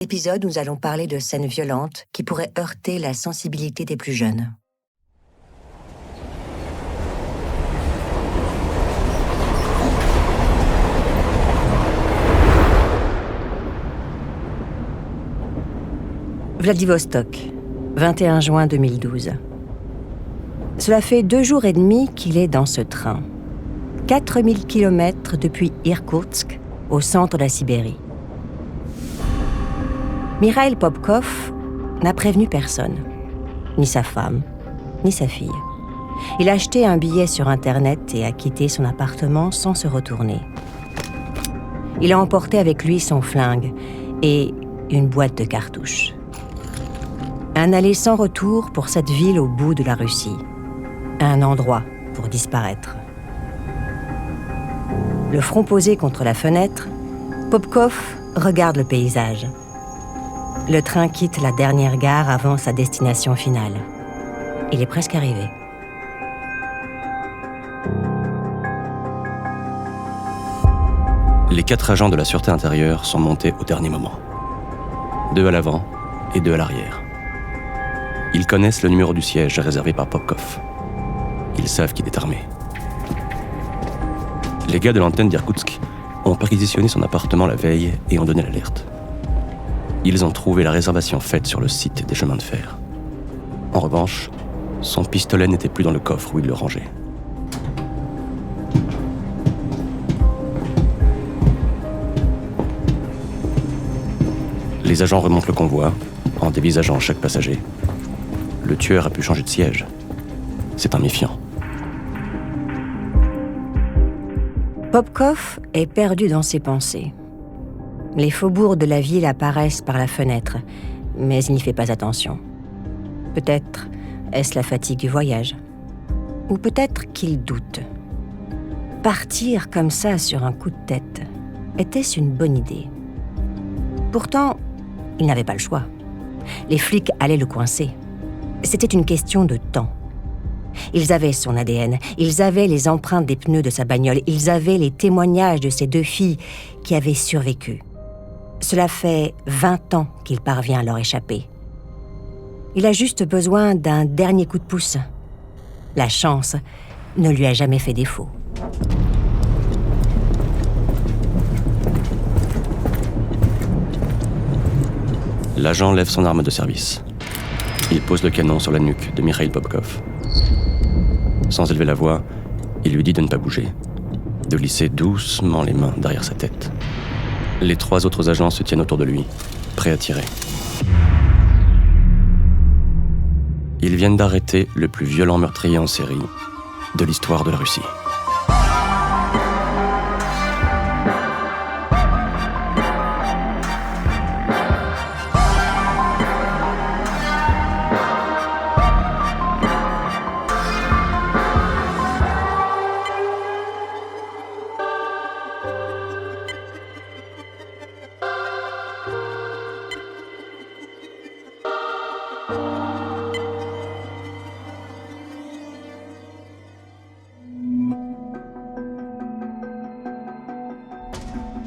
Épisode où nous allons parler de scènes violentes qui pourraient heurter la sensibilité des plus jeunes. Vladivostok, 21 juin 2012. Cela fait 2 jours et demi qu'il est dans ce train. 4000 km depuis Irkoutsk, au centre de la Sibérie. Mikhail Popkov n'a prévenu personne, ni sa femme, ni sa fille. Il a acheté un billet sur Internet et a quitté son appartement sans se retourner. Il a emporté avec lui son flingue et une boîte de cartouches. Un aller sans retour pour cette ville au bout de la Russie. Un endroit pour disparaître. Le front posé contre la fenêtre, Popkov regarde le paysage. Le train quitte la dernière gare avant sa destination finale. Il est presque arrivé. Les 4 agents de la sûreté intérieure sont montés au dernier moment. 2 à l'avant et 2 à l'arrière. Ils connaissent le numéro du siège réservé par Popkov. Ils savent qu'il est armé. Les gars de l'antenne d'Irkoutsk ont perquisitionné son appartement la veille et ont donné l'alerte. Ils ont trouvé la réservation faite sur le site des chemins de fer. En revanche, son pistolet n'était plus dans le coffre où il le rangeait. Les agents remontent le convoi, en dévisageant chaque passager. Le tueur a pu changer de siège. C'est un méfiant. Popkov est perdu dans ses pensées. Les faubourgs de la ville apparaissent par la fenêtre, mais il n'y fait pas attention. Peut-être est-ce la fatigue du voyage. Ou peut-être qu'il doute. Partir comme ça sur un coup de tête, était-ce une bonne idée? Pourtant, il n'avait pas le choix. Les flics allaient le coincer. C'était une question de temps. Ils avaient son ADN, ils avaient les empreintes des pneus de sa bagnole, ils avaient les témoignages de ces 2 filles qui avaient survécu. Cela fait 20 ans qu'il parvient à leur échapper. Il a juste besoin d'un dernier coup de pouce. La chance ne lui a jamais fait défaut. L'agent lève son arme de service. Il pose le canon sur la nuque de Mikhail Popkov. Sans élever la voix, il lui dit de ne pas bouger, de glisser doucement les mains derrière sa tête. Les 3 autres agents se tiennent autour de lui, prêts à tirer. Ils viennent d'arrêter le plus violent meurtrier en série de l'histoire de la Russie.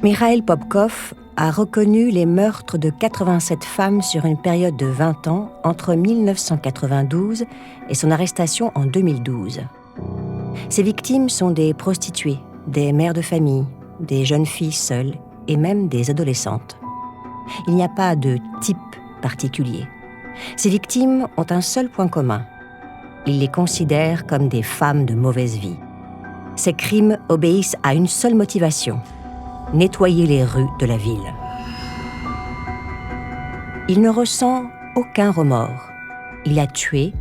Mikhail Popkov a reconnu les meurtres de 87 femmes sur une période de 20 ans entre 1992 et son arrestation en 2012. Ces victimes sont des prostituées, des mères de famille, des jeunes filles seules et même des adolescentes. Il n'y a pas de type particulier. Ces victimes ont un seul point commun. Il les considère comme des femmes de mauvaise vie. Ces crimes obéissent à une seule motivation: nettoyer les rues de la ville. Il ne ressent aucun remords. Il a tué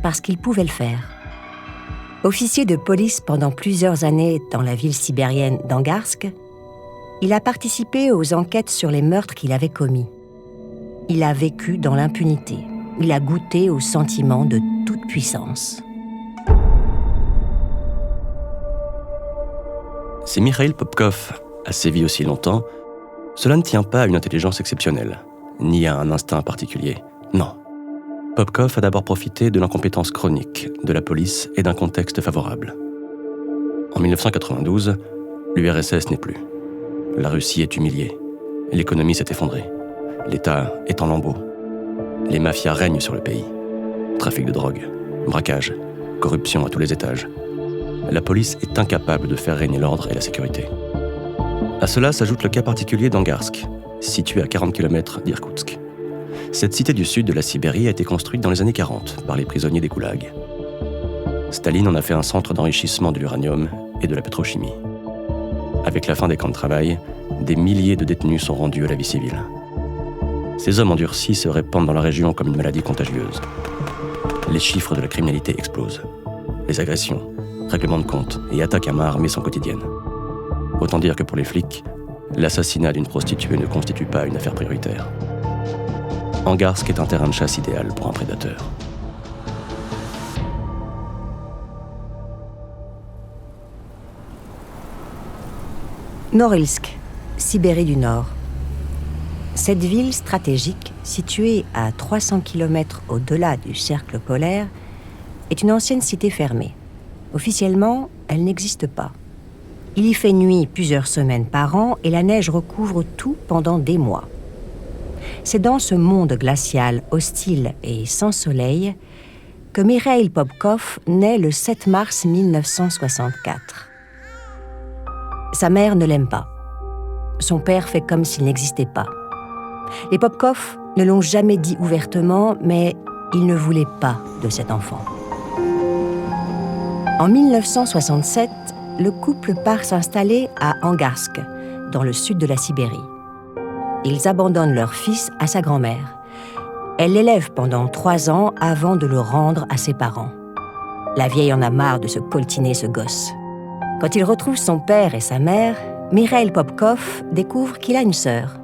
parce qu'il pouvait le faire. Officier de police pendant plusieurs années dans la ville sibérienne d'Angarsk, il a participé aux enquêtes sur les meurtres qu'il avait commis. Il a vécu dans l'impunité. Il a goûté au sentiment de toute puissance. Si Mikhail Popkov a sévi aussi longtemps, cela ne tient pas à une intelligence exceptionnelle, ni à un instinct particulier. Non. Popkov a d'abord profité de l'incompétence chronique de la police et d'un contexte favorable. En 1992, l'URSS n'est plus. La Russie est humiliée. L'économie s'est effondrée. l'État est en lambeaux. Les mafias règnent sur le pays. Trafic de drogue, braquage, corruption à tous les étages. La police est incapable de faire régner l'ordre et la sécurité. À cela s'ajoute le cas particulier d'Angarsk, situé à 40 km d'Irkoutsk. Cette cité du sud de la Sibérie a été construite dans les années 40 par les prisonniers des goulags. Staline en a fait un centre d'enrichissement de l'uranium et de la pétrochimie. Avec la fin des camps de travail, des milliers de détenus sont rendus à la vie civile. Ces hommes endurcis se répandent dans la région comme une maladie contagieuse. Les chiffres de la criminalité explosent. Les agressions, règlements de compte et attaques à main armée sont quotidiennes. Autant dire que pour les flics, l'assassinat d'une prostituée ne constitue pas une affaire prioritaire. Angarsk est un terrain de chasse idéal pour un prédateur. Norilsk, Sibérie du Nord. Cette ville stratégique, située à 300 km au-delà du cercle polaire, est une ancienne cité fermée. Officiellement, elle n'existe pas. Il y fait nuit plusieurs semaines par an et la neige recouvre tout pendant des mois. C'est dans ce monde glacial, hostile et sans soleil, que Mikhail Popkov naît le 7 mars 1964. Sa mère ne l'aime pas. Son père fait comme s'il n'existait pas. Les Popkov ne l'ont jamais dit ouvertement, mais ils ne voulaient pas de cet enfant. En 1967, le couple part s'installer à Angarsk, dans le sud de la Sibérie. Ils abandonnent leur fils à sa grand-mère. Elle l'élève pendant 3 ans avant de le rendre à ses parents. La vieille en a marre de se coltiner ce gosse. Quand il retrouve son père et sa mère, Mikhail Popkov découvre qu'il a une sœur,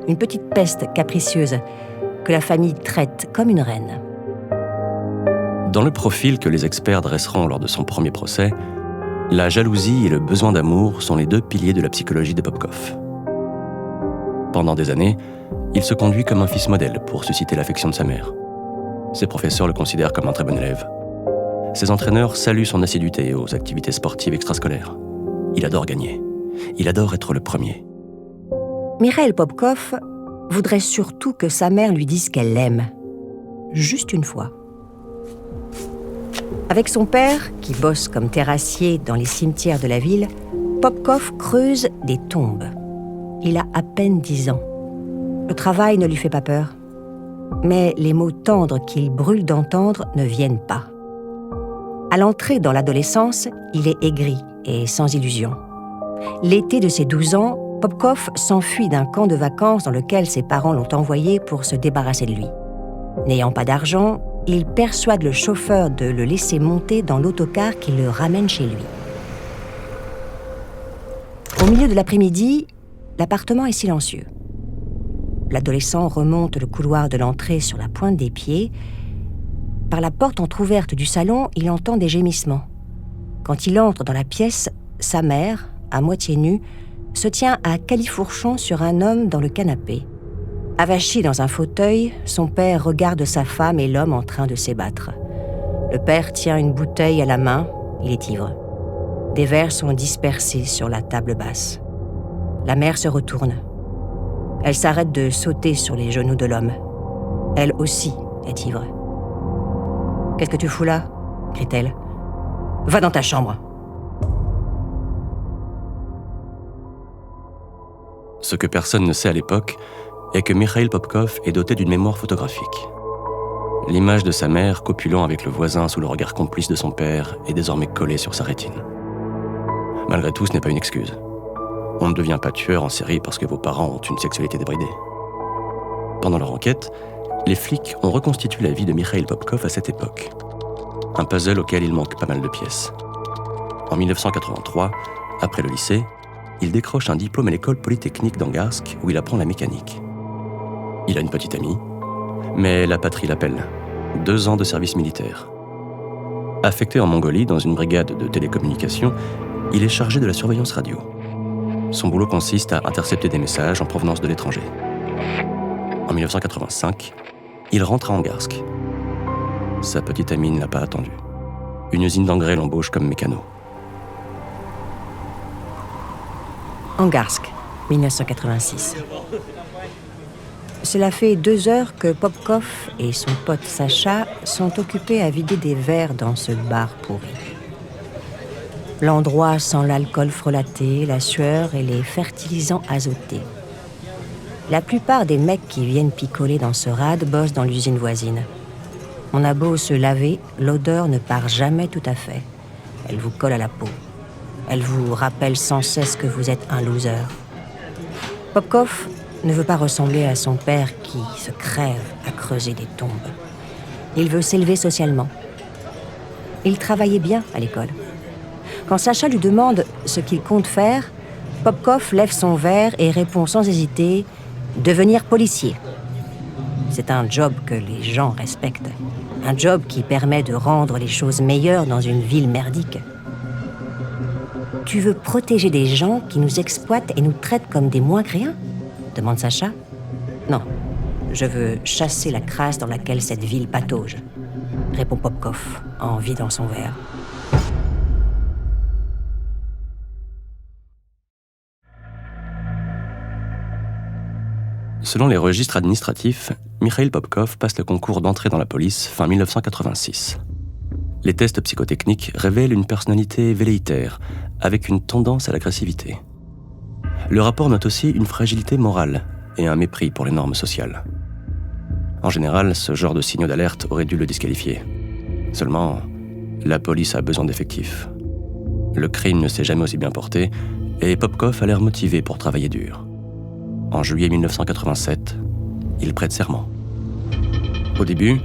une petite peste capricieuse que la famille traite comme une reine. Dans le profil que les experts dresseront lors de son premier procès, la jalousie et le besoin d'amour sont les 2 piliers de la psychologie de Popkov. Pendant des années, il se conduit comme un fils modèle pour susciter l'affection de sa mère. Ses professeurs le considèrent comme un très bon élève. Ses entraîneurs saluent son assiduité aux activités sportives extrascolaires. Il adore gagner. Il adore être le premier. Mikhail Popkov voudrait surtout que sa mère lui dise qu'elle l'aime. Juste une fois. Avec son père, qui bosse comme terrassier dans les cimetières de la ville, Popkov creuse des tombes. Il a à peine 10 ans. Le travail ne lui fait pas peur. Mais les mots tendres qu'il brûle d'entendre ne viennent pas. À l'entrée dans l'adolescence, il est aigri et sans illusion. L'été de ses 12 ans, Popkov s'enfuit d'un camp de vacances dans lequel ses parents l'ont envoyé pour se débarrasser de lui. N'ayant pas d'argent, il persuade le chauffeur de le laisser monter dans l'autocar qui le ramène chez lui. Au milieu de l'après-midi, l'appartement est silencieux. L'adolescent remonte le couloir de l'entrée sur la pointe des pieds. Par la porte entr'ouverte du salon, il entend des gémissements. Quand il entre dans la pièce, sa mère, à moitié nue, se tient à califourchon sur un homme dans le canapé. Avachi dans un fauteuil, son père regarde sa femme et l'homme en train de s'ébattre. Le père tient une bouteille à la main, il est ivre. Des verres sont dispersés sur la table basse. La mère se retourne. Elle s'arrête de sauter sur les genoux de l'homme. Elle aussi est ivre. « Qu'est-ce que tu fous là ?» crie-t-elle. « Va dans ta chambre !» Ce que personne ne sait à l'époque est que Mikhail Popkov est doté d'une mémoire photographique. L'image de sa mère copulant avec le voisin sous le regard complice de son père est désormais collée sur sa rétine. Malgré tout, ce n'est pas une excuse. On ne devient pas tueur en série parce que vos parents ont une sexualité débridée. Pendant leur enquête, les flics ont reconstitué la vie de Mikhail Popkov à cette époque. Un puzzle auquel il manque pas mal de pièces. En 1983, après le lycée, il décroche un diplôme à l'école polytechnique d'Angarsk où il apprend la mécanique. Il a une petite amie, mais la patrie l'appelle. 2 ans de service militaire. Affecté en Mongolie dans une brigade de télécommunications, il est chargé de la surveillance radio. Son boulot consiste à intercepter des messages en provenance de l'étranger. En 1985, il rentre à Angarsk. Sa petite amie ne l'a pas attendu. Une usine d'engrais l'embauche comme mécano. Angarsk, 1986. Cela fait 2 heures que Popkov et son pote Sacha sont occupés à vider des verres dans ce bar pourri. L'endroit sent l'alcool frelaté, la sueur et les fertilisants azotés. La plupart des mecs qui viennent picoler dans ce rade bossent dans l'usine voisine. On a beau se laver, l'odeur ne part jamais tout à fait. Elle vous colle à la peau. Elle vous rappelle sans cesse que vous êtes un loser. Popkov ne veut pas ressembler à son père qui se crève à creuser des tombes. Il veut s'élever socialement. Il travaillait bien à l'école. Quand Sacha lui demande ce qu'il compte faire, Popkov lève son verre et répond sans hésiter « devenir policier ». C'est un job que les gens respectent. Un job qui permet de rendre les choses meilleures dans une ville merdique. « Tu veux protéger des gens qui nous exploitent et nous traitent comme des moins que rien ?» demande Sacha. « Non, je veux chasser la crasse dans laquelle cette ville patauge », répond Popkov en vidant son verre. Selon les registres administratifs, Mikhail Popkov passe le concours d'entrée dans la police fin 1986. Les tests psychotechniques révèlent une personnalité velléitaire, avec une tendance à l'agressivité. Le rapport note aussi une fragilité morale et un mépris pour les normes sociales. En général, ce genre de signaux d'alerte aurait dû le disqualifier. Seulement, la police a besoin d'effectifs. Le crime ne s'est jamais aussi bien porté, et Popkov a l'air motivé pour travailler dur. En juillet 1987, il prête serment. Au début,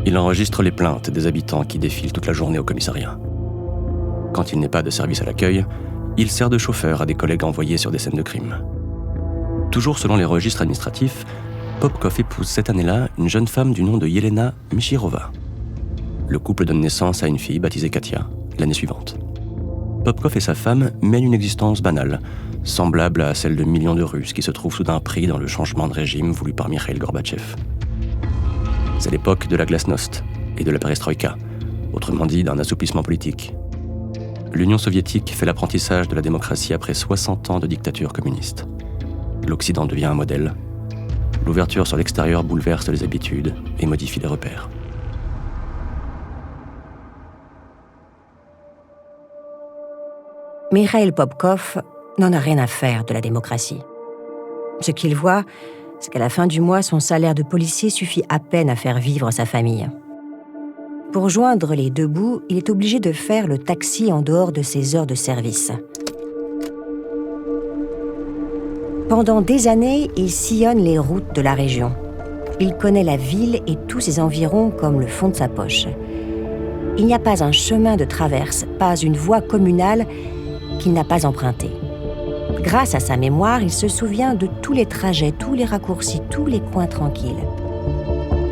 il enregistre les plaintes des habitants qui défilent toute la journée au commissariat. Quand il n'est pas de service à l'accueil, il sert de chauffeur à des collègues envoyés sur des scènes de crime. Toujours selon les registres administratifs, Popkov épouse cette année-là une jeune femme du nom de Yelena Michirova. Le couple donne naissance à une fille baptisée Katia l'année suivante. Popkov et sa femme mènent une existence banale, semblable à celle de millions de Russes qui se trouvent soudain pris dans le changement de régime voulu par Mikhail Gorbatchev. C'est l'époque de la glasnost et de la perestroïka, autrement dit d'un assouplissement politique. L'Union soviétique fait l'apprentissage de la démocratie après 60 ans de dictature communiste. L'Occident devient un modèle. L'ouverture sur l'extérieur bouleverse les habitudes et modifie les repères. Mikhail Popkov n'en a rien à faire de la démocratie. Ce qu'il voit, c'est qu'à la fin du mois, son salaire de policier suffit à peine à faire vivre sa famille. Pour joindre les deux bouts, il est obligé de faire le taxi en dehors de ses heures de service. Pendant des années, il sillonne les routes de la région. Il connaît la ville et tous ses environs comme le fond de sa poche. Il n'y a pas un chemin de traverse, pas une voie communale qu'il n'a pas emprunté. Grâce à sa mémoire, il se souvient de tous les trajets, tous les raccourcis, tous les coins tranquilles.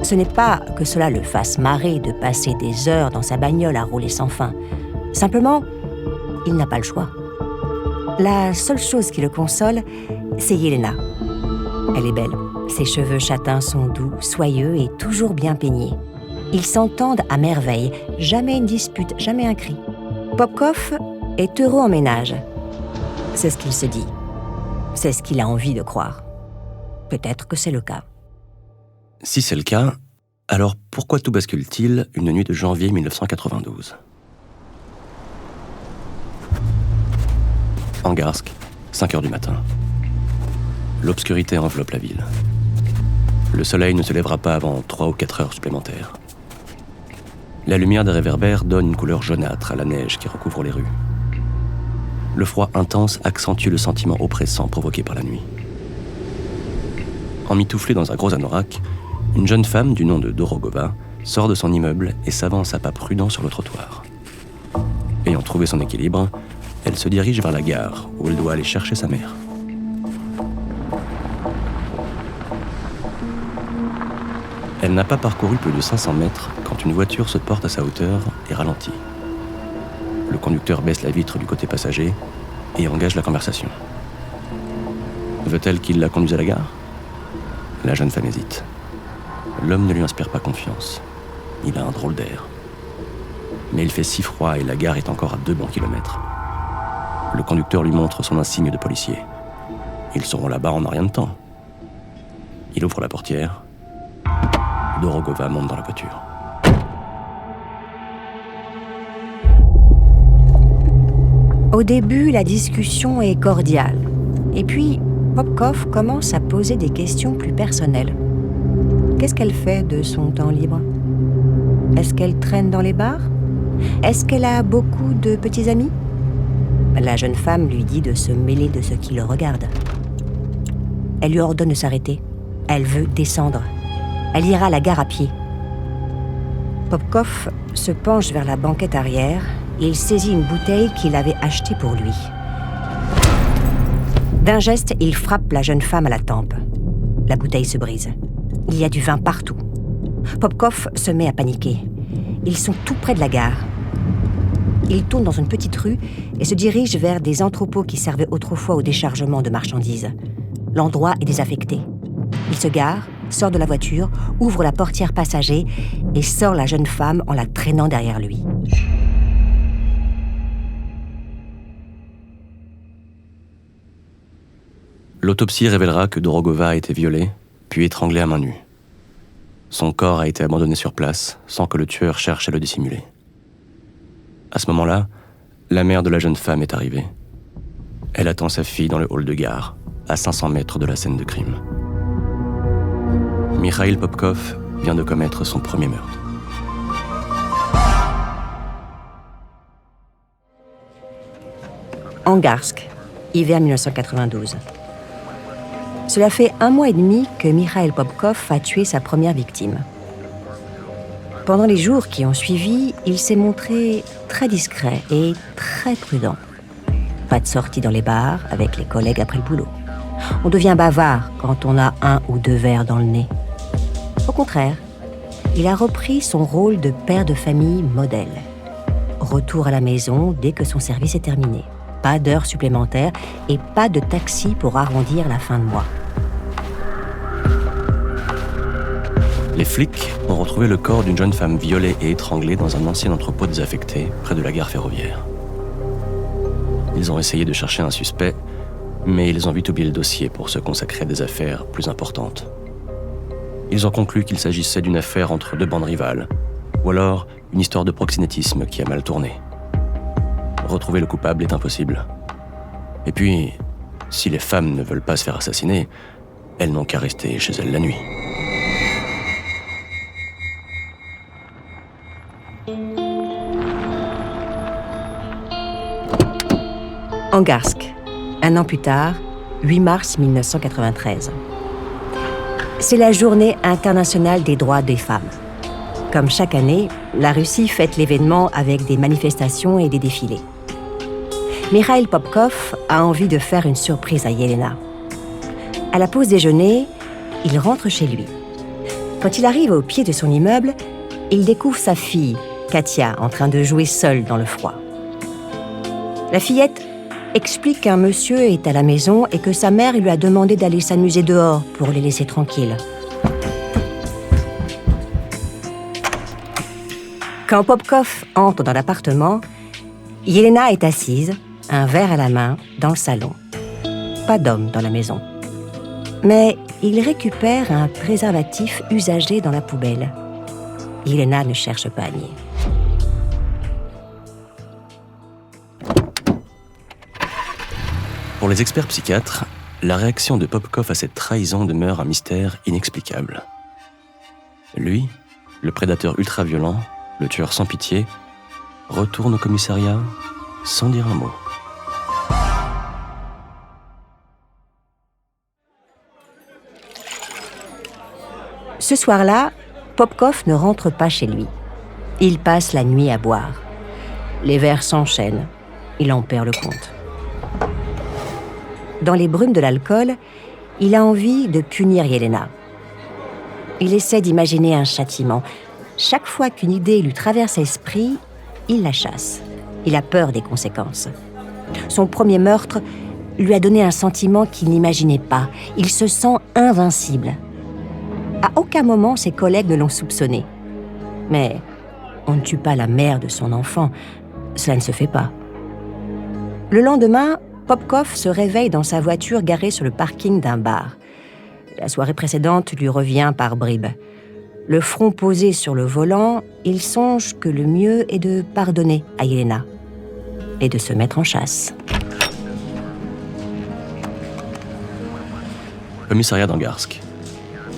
Ce n'est pas que cela le fasse marrer de passer des heures dans sa bagnole à rouler sans fin. Simplement, il n'a pas le choix. La seule chose qui le console, c'est Yelena. Elle est belle. Ses cheveux châtains sont doux, soyeux et toujours bien peignés. Ils s'entendent à merveille, jamais une dispute, jamais un cri. Popkov est heureux en ménage. C'est ce qu'il se dit. C'est ce qu'il a envie de croire. Peut-être que c'est le cas. Si c'est le cas, alors pourquoi tout bascule-t-il une nuit de janvier 1992 ? Angarsk, 5h du matin. L'obscurité enveloppe la ville. Le soleil ne se lèvera pas avant 3 ou 4 heures supplémentaires. La lumière des réverbères donne une couleur jaunâtre à la neige qui recouvre les rues. Le froid intense accentue le sentiment oppressant provoqué par la nuit. Emmitouflée dans un gros anorak, une jeune femme du nom de Dorogova sort de son immeuble et s'avance à pas prudents sur le trottoir. Ayant trouvé son équilibre, elle se dirige vers la gare où elle doit aller chercher sa mère. Elle n'a pas parcouru plus de 500 mètres quand une voiture se porte à sa hauteur et ralentit. Le conducteur baisse la vitre du côté passager et engage la conversation. Veut-elle qu'il la conduise à la gare ? La jeune femme hésite. L'homme ne lui inspire pas confiance. Il a un drôle d'air. Mais il fait si froid et la gare est encore à 2 bons kilomètres. Le conducteur lui montre son insigne de policier. Ils seront là-bas en un rien de temps. Il ouvre la portière. Dorogova monte dans la voiture. Au début, la discussion est cordiale. Et puis, Popkov commence à poser des questions plus personnelles. Qu'est-ce qu'elle fait de son temps libre? Est-ce qu'elle traîne dans les bars? Est-ce qu'elle a beaucoup de petits amis? La jeune femme lui dit de se mêler de ce qui le regarde. Elle lui ordonne de s'arrêter. Elle veut descendre. Elle ira à la gare à pied. Popkov se penche vers la banquette arrière et il saisit une bouteille qu'il avait achetée pour lui. D'un geste, il frappe la jeune femme à la tempe. La bouteille se brise. Il y a du vin partout. Popkov se met à paniquer. Ils sont tout près de la gare. Il tourne dans une petite rue et se dirige vers des entrepôts qui servaient autrefois au déchargement de marchandises. L'endroit est désaffecté. Il se gare, sort de la voiture, ouvre la portière passager et sort la jeune femme en la traînant derrière lui. L'autopsie révélera que Dorogova a été violée, puis étranglée à main nue. Son corps a été abandonné sur place, sans que le tueur cherche à le dissimuler. À ce moment-là, la mère de la jeune femme est arrivée. Elle attend sa fille dans le hall de gare, à 500 mètres de la scène de crime. Mikhail Popkov vient de commettre son premier meurtre. Angarsk, hiver 1992. Cela fait 1 mois et demi que Mikhail Popkov a tué sa première victime. Pendant les jours qui ont suivi, il s'est montré très discret et très prudent. Pas de sortie dans les bars avec les collègues après le boulot. On devient bavard quand on a 1 ou 2 verres dans le nez. Au contraire, il a repris son rôle de père de famille modèle. Retour à la maison dès que son service est terminé. Pas d'heures supplémentaires et pas de taxi pour arrondir la fin de mois. Les flics ont retrouvé le corps d'une jeune femme violée et étranglée dans un ancien entrepôt désaffecté près de la gare ferroviaire. Ils ont essayé de chercher un suspect, mais ils ont vite oublié le dossier pour se consacrer à des affaires plus importantes. Ils ont conclu qu'il s'agissait d'une affaire entre 2 bandes rivales, ou alors une histoire de proxénétisme qui a mal tourné. Retrouver le coupable est impossible. Et puis, si les femmes ne veulent pas se faire assassiner, elles n'ont qu'à rester chez elles la nuit. Angarsk, 1 an plus tard, 8 mars 1993. C'est la journée internationale des droits des femmes. Comme chaque année, la Russie fête l'événement avec des manifestations et des défilés. Mikhail Popkov a envie de faire une surprise à Yelena. À la pause déjeuner, il rentre chez lui. Quand il arrive au pied de son immeuble, il découvre sa fille, Katia, en train de jouer seule dans le froid. La fillette explique qu'un monsieur est à la maison et que sa mère lui a demandé d'aller s'amuser dehors pour les laisser tranquilles. Quand Popkov entre dans l'appartement, Yelena est assise, un verre à la main, dans le salon. Pas d'homme dans la maison. Mais il récupère un préservatif usagé dans la poubelle. Yelena ne cherche pas à nier. Pour les experts psychiatres, la réaction de Popkov à cette trahison demeure un mystère inexplicable. Lui, le prédateur ultra-violent, le tueur sans pitié, retourne au commissariat sans dire un mot. Ce soir-là, Popkov ne rentre pas chez lui. Il passe la nuit à boire. Les verres s'enchaînent. Il en perd le compte. Dans les brumes de l'alcool, il a envie de punir Yelena. Il essaie d'imaginer un châtiment. Chaque fois qu'une idée lui traverse l'esprit, il la chasse. Il a peur des conséquences. Son premier meurtre lui a donné un sentiment qu'il n'imaginait pas. Il se sent invincible. À aucun moment, ses collègues ne l'ont soupçonné. Mais on ne tue pas la mère de son enfant. Cela ne se fait pas. Le lendemain, Popkov se réveille dans sa voiture garée sur le parking d'un bar. La soirée précédente lui revient par bribes. Le front posé sur le volant, il songe que le mieux est de pardonner à Yelena et de se mettre en chasse. Commissariat d'Angarsk,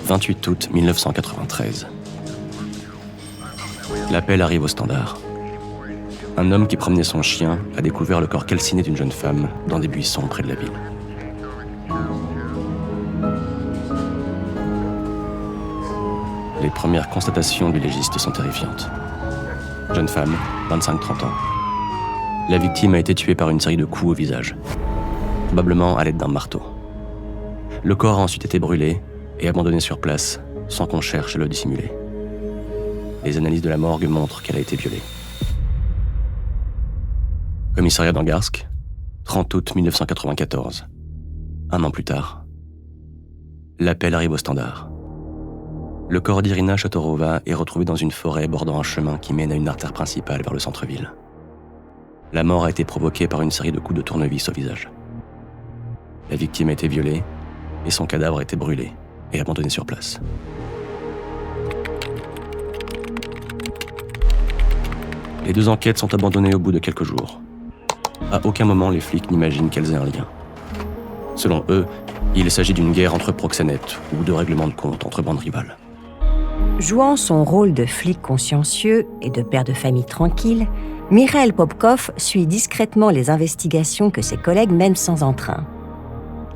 28 août 1993. L'appel arrive au standard. Un homme qui promenait son chien a découvert le corps calciné d'une jeune femme dans des buissons près de la ville. Les premières constatations du légiste sont terrifiantes. Jeune femme, 25-30 ans. La victime a été tuée par une série de coups au visage, probablement à l'aide d'un marteau. Le corps a ensuite été brûlé et abandonné sur place, sans qu'on cherche à le dissimuler. Les analyses de la morgue montrent qu'elle a été violée. Commissariat d'Angarsk, 30 août 1994. Un an plus tard. L'appel arrive au standard. Le corps d'Irina Chotorova est retrouvé dans une forêt bordant un chemin qui mène à une artère principale vers le centre-ville. La mort a été provoquée par une série de coups de tournevis au visage. La victime a été violée et son cadavre a été brûlé et abandonné sur place. Les deux enquêtes sont abandonnées au bout de quelques jours. À aucun moment, les flics n'imaginent qu'elles aient un lien. Selon eux, il s'agit d'une guerre entre proxénètes ou de règlement de compte entre bandes rivales. Jouant son rôle de flic consciencieux et de père de famille tranquille, Mikhail Popkov suit discrètement les investigations que ses collègues mènent sans entrain.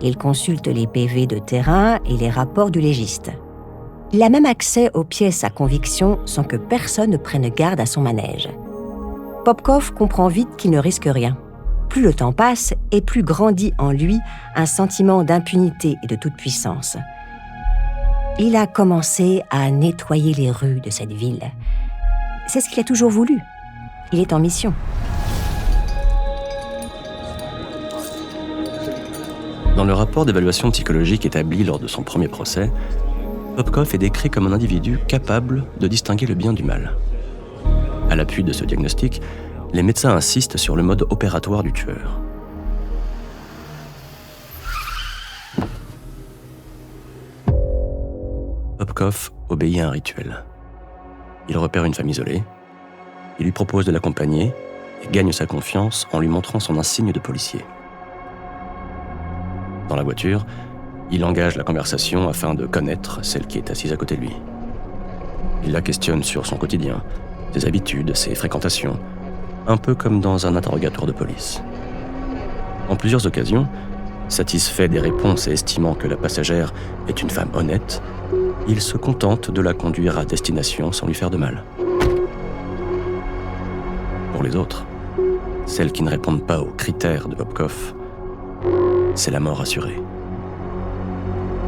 Il consulte les PV de terrain et les rapports du légiste. Il a même accès aux pièces à conviction sans que personne ne prenne garde à son manège. Popkov comprend vite qu'il ne risque rien. Plus le temps passe et plus grandit en lui un sentiment d'impunité et de toute-puissance. Il a commencé à nettoyer les rues de cette ville. C'est ce qu'il a toujours voulu. Il est en mission. Dans le rapport d'évaluation psychologique établi lors de son premier procès, Popkov est décrit comme un individu capable de distinguer le bien du mal. À l'appui de ce diagnostic, les médecins insistent sur le mode opératoire du tueur. Popkov obéit à un rituel. Il repère une femme isolée, il lui propose de l'accompagner et gagne sa confiance en lui montrant son insigne de policier. Dans la voiture, il engage la conversation afin de connaître celle qui est assise à côté de lui. Il la questionne sur son quotidien, ses habitudes, ses fréquentations, un peu comme dans un interrogatoire de police. En plusieurs occasions, satisfait des réponses et estimant que la passagère est une femme honnête, il se contente de la conduire à destination sans lui faire de mal. Pour les autres, celles qui ne répondent pas aux critères de Popkov, c'est la mort assurée.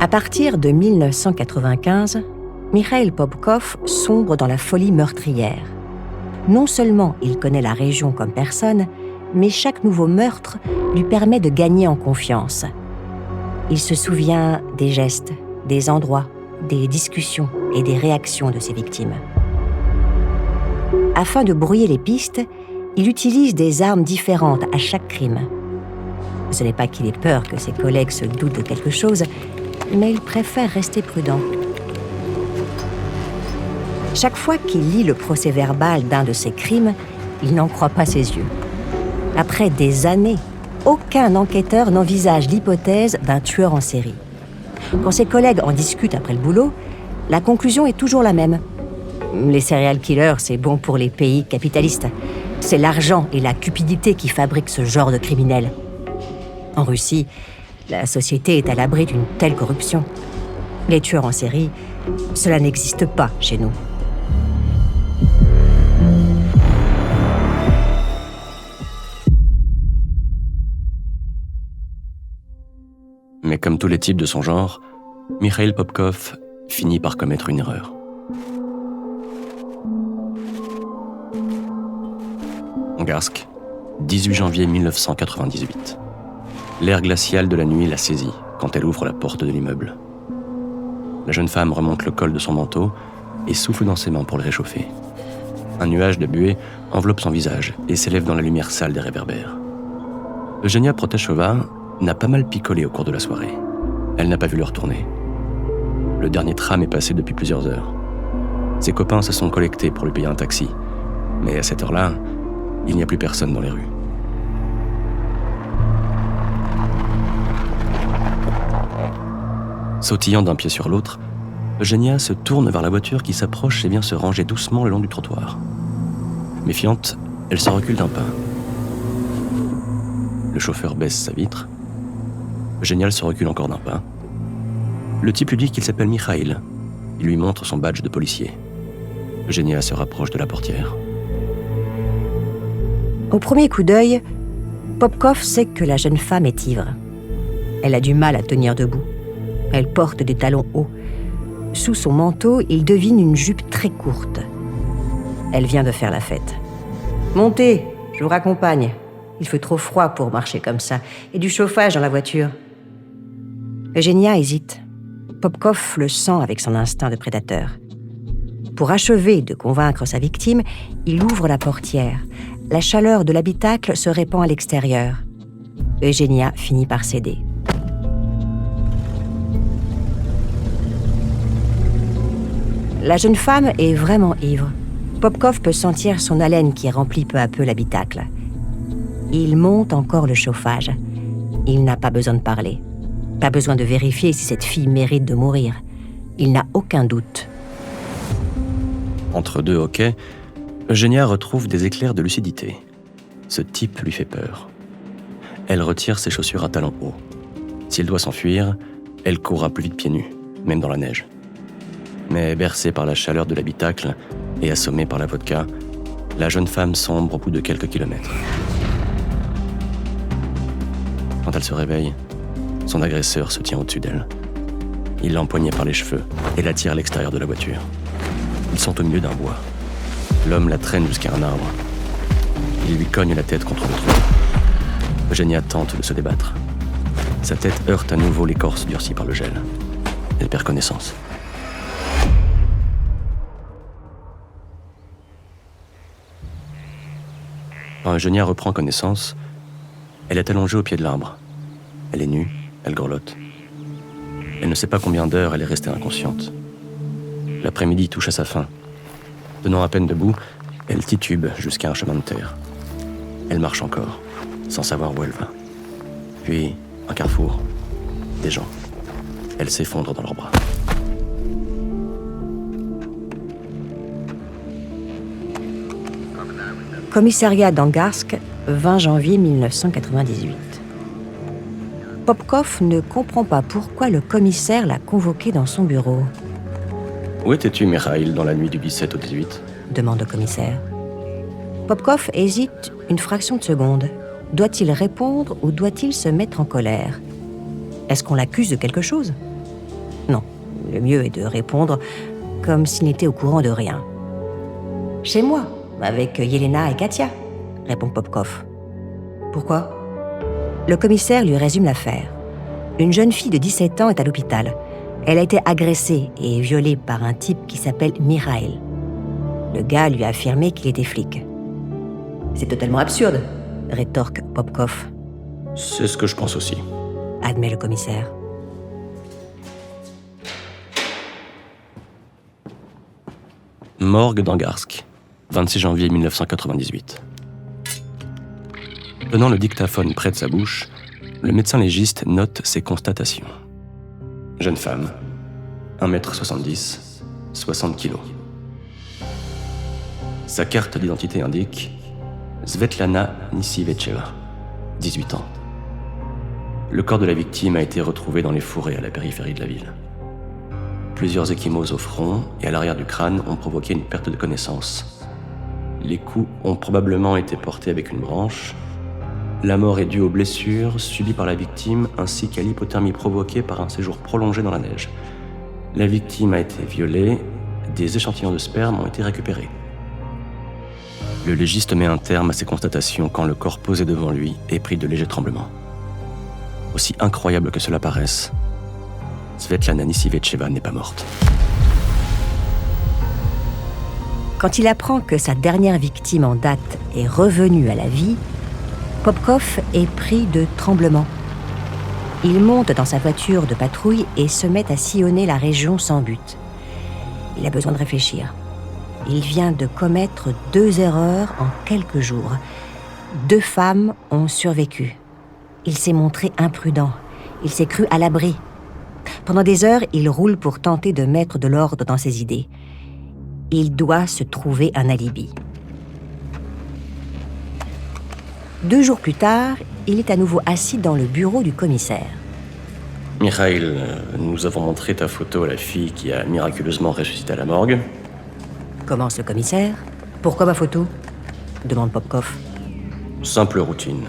À partir de 1995, Mikhail Popkov sombre dans la folie meurtrière. Non seulement il connaît la région comme personne, mais chaque nouveau meurtre lui permet de gagner en confiance. Il se souvient des gestes, des endroits, des discussions et des réactions de ses victimes. Afin de brouiller les pistes, il utilise des armes différentes à chaque crime. Ce n'est pas qu'il ait peur que ses collègues se doutent de quelque chose, mais il préfère rester prudent. Chaque fois qu'il lit le procès-verbal d'un de ses crimes, il n'en croit pas ses yeux. Après des années, aucun enquêteur n'envisage l'hypothèse d'un tueur en série. Quand ses collègues en discutent après le boulot, la conclusion est toujours la même. Les serial killers, c'est bon pour les pays capitalistes. C'est l'argent et la cupidité qui fabriquent ce genre de criminels. En Russie, la société est à l'abri d'une telle corruption. Les tueurs en série, cela n'existe pas chez nous. Mais comme tous les types de son genre, Mikhail Popkov finit par commettre une erreur. Angarsk, 18 janvier 1998. L'air glacial de la nuit la saisit quand elle ouvre la porte de l'immeuble. La jeune femme remonte le col de son manteau et souffle dans ses mains pour le réchauffer. Un nuage de buée enveloppe son visage et s'élève dans la lumière sale des réverbères. Eugenia Protashova n'a pas mal picolé au cours de la soirée. Elle n'a pas vu l'heure tourner. Le dernier tram est passé depuis plusieurs heures. Ses copains se sont collectés pour lui payer un taxi. Mais à cette heure-là, il n'y a plus personne dans les rues. Sautillant d'un pied sur l'autre, Eugenia se tourne vers la voiture qui s'approche et vient se ranger doucement le long du trottoir. Méfiante, elle se recule d'un pas. Le chauffeur baisse sa vitre. Eugenia se recule encore d'un pas. Le type lui dit qu'il s'appelle Mikhail. Il lui montre son badge de policier. Eugenia se rapproche de la portière. Au premier coup d'œil, Popkov sait que la jeune femme est ivre. Elle a du mal à tenir debout. Elle porte des talons hauts. Sous son manteau, il devine une jupe très courte. Elle vient de faire la fête. « Montez, je vous raccompagne. Il fait trop froid pour marcher comme ça. Et du chauffage dans la voiture. » Eugenia hésite. Popkov le sent avec son instinct de prédateur. Pour achever de convaincre sa victime, il ouvre la portière. La chaleur de l'habitacle se répand à l'extérieur. Eugenia finit par céder. La jeune femme est vraiment ivre. Popkov peut sentir son haleine qui remplit peu à peu l'habitacle. Il monte encore le chauffage. Il n'a pas besoin de parler. Pas besoin de vérifier si cette fille mérite de mourir. Il n'a aucun doute. Entre deux hoquets, Eugenia retrouve des éclairs de lucidité. Ce type lui fait peur. Elle retire ses chaussures à talons hauts. S'il doit s'enfuir, elle courra plus vite pieds nus, même dans la neige. Mais bercée par la chaleur de l'habitacle et assommée par la vodka, la jeune femme sombre au bout de quelques kilomètres. Quand elle se réveille, son agresseur se tient au-dessus d'elle. Il l'empoigne par les cheveux et la tire à l'extérieur de la voiture. Ils sont au milieu d'un bois. L'homme la traîne jusqu'à un arbre. Il lui cogne la tête contre le tronc. Eugenia tente de se débattre. Sa tête heurte à nouveau l'écorce durcie par le gel. Elle perd connaissance. Quand Eugenia reprend connaissance, elle est allongée au pied de l'arbre. Elle est nue, elle grelotte. Elle ne sait pas combien d'heures elle est restée inconsciente. L'après-midi touche à sa fin. Tenant à peine debout, elle titube jusqu'à un chemin de terre. Elle marche encore, sans savoir où elle va. Puis, un carrefour, des gens. Elle s'effondre dans leurs bras. Commissariat d'Angarsk, 20 janvier 1998. Popkov ne comprend pas pourquoi le commissaire l'a convoqué dans son bureau. « Où étais-tu, Mikhail, dans la nuit du 17 au 18 ?» demande le commissaire. Popkov hésite une fraction de seconde. Doit-il répondre ou doit-il se mettre en colère? Est-ce qu'on l'accuse de quelque chose? Non, le mieux est de répondre comme s'il n'était au courant de rien. « Chez moi, avec Yelena et Katia », répond Popkov. « Pourquoi ?» Le commissaire lui résume l'affaire. Une jeune fille de 17 ans est à l'hôpital. Elle a été agressée et violée par un type qui s'appelle Mikhail. Le gars lui a affirmé qu'il était flic. « C'est totalement absurde », rétorque Popkov. « C'est ce que je pense aussi », admet le commissaire. Morgue d'Angarsk, 26 janvier 1998. Tenant le dictaphone près de sa bouche, le médecin légiste note ses constatations. Jeune femme, 1m70, 60 kg. Sa carte d'identité indique Svetlana Nisivecheva, 18 ans. Le corps de la victime a été retrouvé dans les fourrés à la périphérie de la ville. Plusieurs ecchymoses au front et à l'arrière du crâne ont provoqué une perte de connaissance. Les coups ont probablement été portés avec une branche. La mort est due aux blessures subies par la victime ainsi qu'à l'hypothermie provoquée par un séjour prolongé dans la neige. La victime a été violée, des échantillons de sperme ont été récupérés. Le légiste met un terme à ces constatations quand le corps posé devant lui est pris de légers tremblements. Aussi incroyable que cela paraisse, Svetlana Nisivecheva n'est pas morte. Quand il apprend que sa dernière victime en date est revenue à la vie, Popkov est pris de tremblements. Il monte dans sa voiture de patrouille et se met à sillonner la région sans but. Il a besoin de réfléchir. Il vient de commettre 2 erreurs en quelques jours. 2 femmes ont survécu. Il s'est montré imprudent. Il s'est cru à l'abri. Pendant des heures, il roule pour tenter de mettre de l'ordre dans ses idées. Il doit se trouver un alibi. 2 jours plus tard, il est à nouveau assis dans le bureau du commissaire. Mikhail, nous avons montré ta photo à la fille qui a miraculeusement ressuscité à la morgue. Commence le commissaire. Pourquoi ma photo ? Demande Popkov. Simple routine.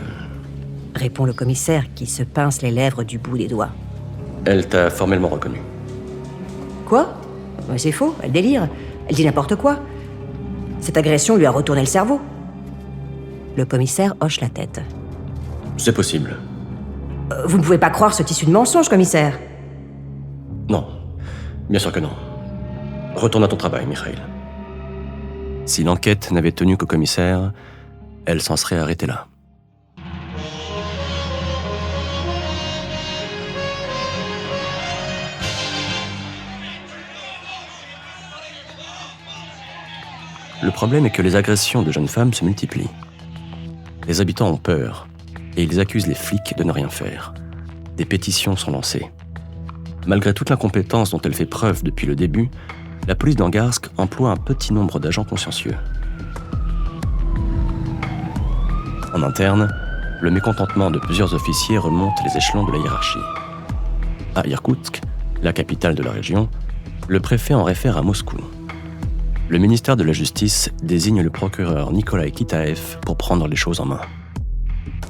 Répond le commissaire qui se pince les lèvres du bout des doigts. Elle t'a formellement reconnu. Quoi ? C'est faux, elle délire. Elle dit n'importe quoi. Cette agression lui a retourné le cerveau. Le commissaire hoche la tête. C'est possible. Vous ne pouvez pas croire ce tissu de mensonges, commissaire. Non, bien sûr que non. Retourne à ton travail, Mikhail. Si l'enquête n'avait tenu qu'au commissaire, elle s'en serait arrêtée là. Le problème est que les agressions de jeunes femmes se multiplient. Les habitants ont peur et ils accusent les flics de ne rien faire. Des pétitions sont lancées. Malgré toute l'incompétence dont elle fait preuve depuis le début, la police d'Angarsk emploie un petit nombre d'agents consciencieux. En interne, le mécontentement de plusieurs officiers remonte les échelons de la hiérarchie. À Irkoutsk, la capitale de la région, le préfet en réfère à Moscou. Le ministère de la Justice désigne le procureur Nikolai Kitaev pour prendre les choses en main.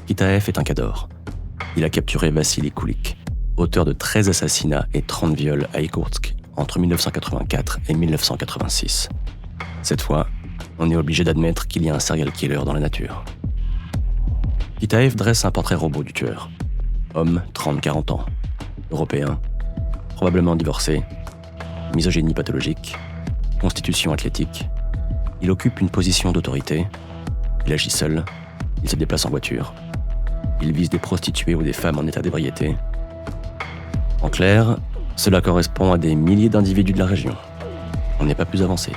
Kitaev est un cador. Il a capturé Vassili Kulik, auteur de 13 assassinats et 30 viols à Irkoutsk entre 1984 et 1986. Cette fois, on est obligé d'admettre qu'il y a un serial killer dans la nature. Kitaev dresse un portrait robot du tueur. Homme, 30-40 ans. Européen, probablement divorcé, misogynie pathologique, constitution athlétique. Il occupe une position d'autorité. Il agit seul. Il se déplace en voiture. Il vise des prostituées ou des femmes en état d'ébriété. En clair, cela correspond à des milliers d'individus de la région. On n'est pas plus avancé.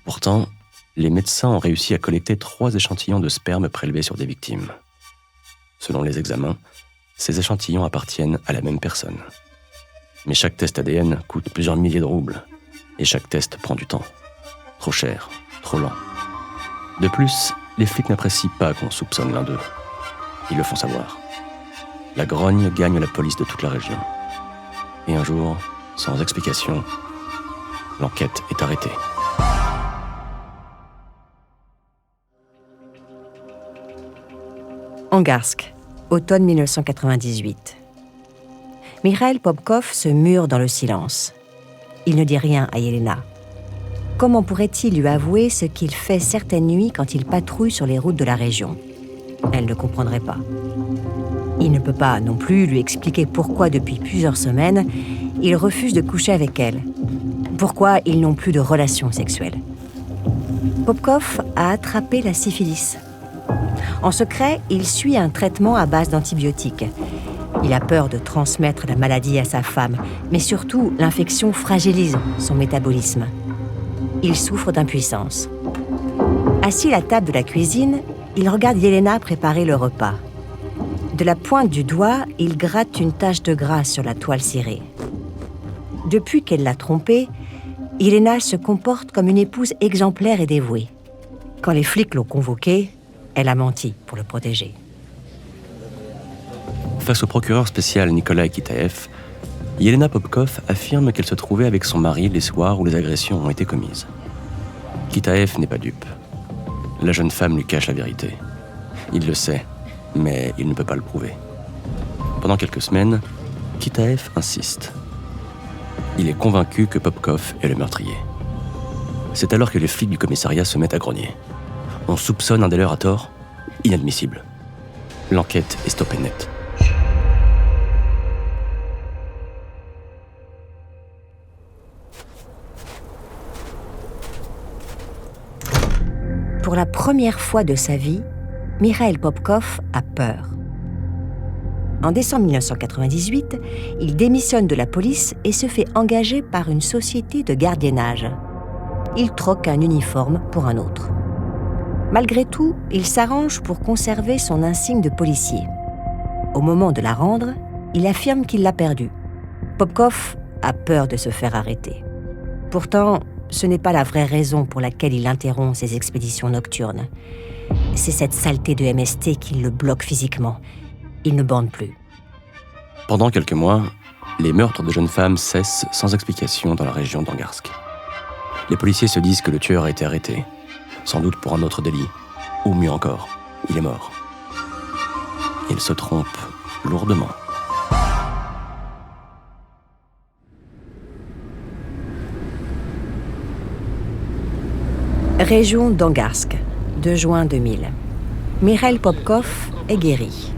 Pourtant, les médecins ont réussi à collecter 3 échantillons de sperme prélevés sur des victimes. Selon les examens, ces échantillons appartiennent à la même personne. Mais chaque test ADN coûte plusieurs milliers de roubles, et chaque test prend du temps. Trop cher, trop lent. De plus, les flics n'apprécient pas qu'on soupçonne l'un d'eux. Ils le font savoir. La grogne gagne la police de toute la région. Et un jour, sans explication, l'enquête est arrêtée. Angarsk, automne 1998. Mikhail Popkov se mure dans le silence. Il ne dit rien à Yelena. Comment pourrait-il lui avouer ce qu'il fait certaines nuits quand il patrouille sur les routes de la région ? Elle ne comprendrait pas. Il ne peut pas non plus lui expliquer pourquoi depuis plusieurs semaines, il refuse de coucher avec elle. Pourquoi ils n'ont plus de relations sexuelles. Popkov a attrapé la syphilis. En secret, il suit un traitement à base d'antibiotiques. Il a peur de transmettre la maladie à sa femme, mais surtout, l'infection fragilise son métabolisme. Il souffre d'impuissance. Assis à la table de la cuisine, il regarde Yelena préparer le repas. De la pointe du doigt, il gratte une tache de gras sur la toile cirée. Depuis qu'elle l'a trompé, Yelena se comporte comme une épouse exemplaire et dévouée. Quand les flics l'ont convoquée, elle a menti pour le protéger. Face au procureur spécial Nikolai Kitaev, Yelena Popkov affirme qu'elle se trouvait avec son mari les soirs où les agressions ont été commises. Kitaev n'est pas dupe. La jeune femme lui cache la vérité. Il le sait, mais il ne peut pas le prouver. Pendant quelques semaines, Kitaev insiste. Il est convaincu que Popkov est le meurtrier. C'est alors que les flics du commissariat se mettent à grogner. On soupçonne un des leurs à tort ? Inadmissible. L'enquête est stoppée net. Pour Pour la première fois de sa vie, Mikhail Popkov a peur. En décembre 1998, il démissionne de la police et se fait engager par une société de gardiennage. Il troque un uniforme pour un autre. Malgré tout, il s'arrange pour conserver son insigne de policier. Au moment de la rendre, il affirme qu'il l'a perdue. Popkov a peur de se faire arrêter. Pourtant, ce n'est pas la vraie raison pour laquelle il interrompt ses expéditions nocturnes. C'est cette saleté de MST qui le bloque physiquement. Il ne bande plus. Pendant quelques mois, les meurtres de jeunes femmes cessent sans explication dans la région d'Angarsk. Les policiers se disent que le tueur a été arrêté, sans doute pour un autre délit, ou mieux encore, il est mort. Ils se trompent lourdement. Région d'Angarsk, 2 juin 2000. Mikhail Popkov est guéri.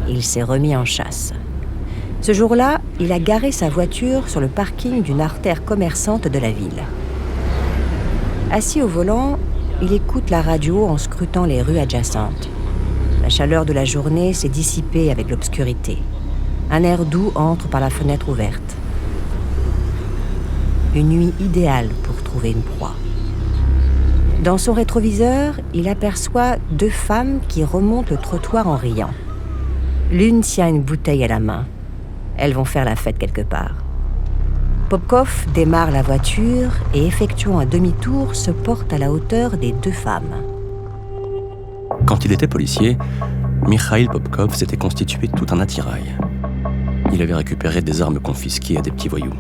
Il s'est remis en chasse. Ce jour-là, il a garé sa voiture sur le parking d'une artère commerçante de la ville. Assis au volant, il écoute la radio en scrutant les rues adjacentes. La chaleur de la journée s'est dissipée avec l'obscurité. Un air doux entre par la fenêtre ouverte. Une nuit idéale pour trouver une proie. Dans son rétroviseur, il aperçoit 2 femmes qui remontent le trottoir en riant. L'une tient une bouteille à la main. Elles vont faire la fête quelque part. Popkov démarre la voiture et, effectuant un demi-tour, se porte à la hauteur des 2 femmes. Quand il était policier, Mikhail Popkov s'était constitué tout un attirail. Il avait récupéré des armes confisquées à des petits voyous.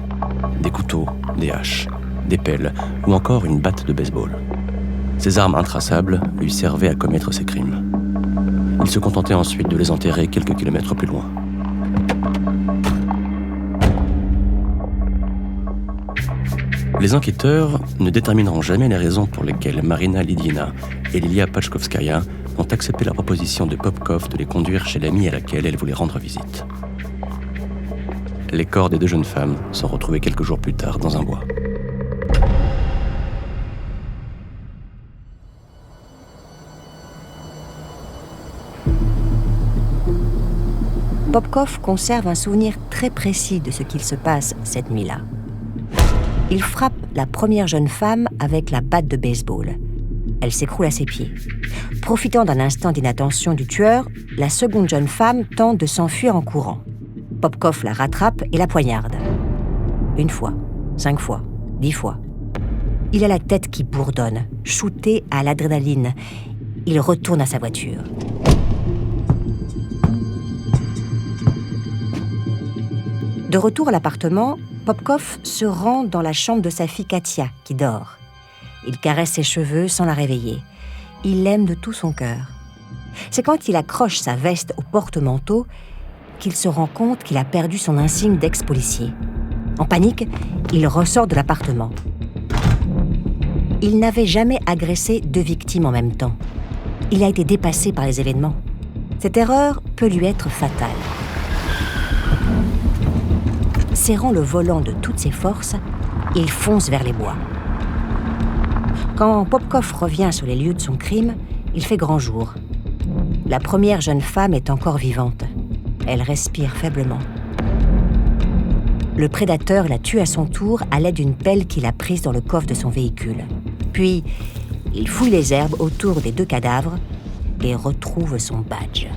Des couteaux, des haches, des pelles ou encore une batte de baseball. Ces armes intraçables lui servaient à commettre ses crimes. Il se contentait ensuite de les enterrer quelques kilomètres plus loin. Les enquêteurs ne détermineront jamais les raisons pour lesquelles Marina Lidiina et Lilia Pachkovskaya ont accepté la proposition de Popkov de les conduire chez l'amie à laquelle elle voulait rendre visite. Les corps des 2 jeunes femmes sont retrouvés quelques jours plus tard dans un bois. Popkov conserve un souvenir très précis de ce qu'il se passe cette nuit-là. Il frappe la première jeune femme avec la batte de baseball. Elle s'écroule à ses pieds. Profitant d'un instant d'inattention du tueur, la seconde jeune femme tente de s'enfuir en courant. Popkov la rattrape et la poignarde. 1 fois, 5 fois, 10 fois. Il a la tête qui bourdonne, shooté à l'adrénaline. Il retourne à sa voiture. De retour à l'appartement, Popkov se rend dans la chambre de sa fille Katia, qui dort. Il caresse ses cheveux sans la réveiller. Il l'aime de tout son cœur. C'est quand il accroche sa veste au porte-manteau qu'il se rend compte qu'il a perdu son insigne d'ex-policier. En panique, il ressort de l'appartement. Il n'avait jamais agressé 2 victimes en même temps. Il a été dépassé par les événements. Cette erreur peut lui être fatale. Serrant le volant de toutes ses forces, il fonce vers les bois. Quand Popkov revient sur les lieux de son crime, il fait grand jour. La première jeune femme est encore vivante. Elle respire faiblement. Le prédateur la tue à son tour à l'aide d'une pelle qu'il a prise dans le coffre de son véhicule. Puis, il fouille les herbes autour des 2 cadavres et retrouve son badge.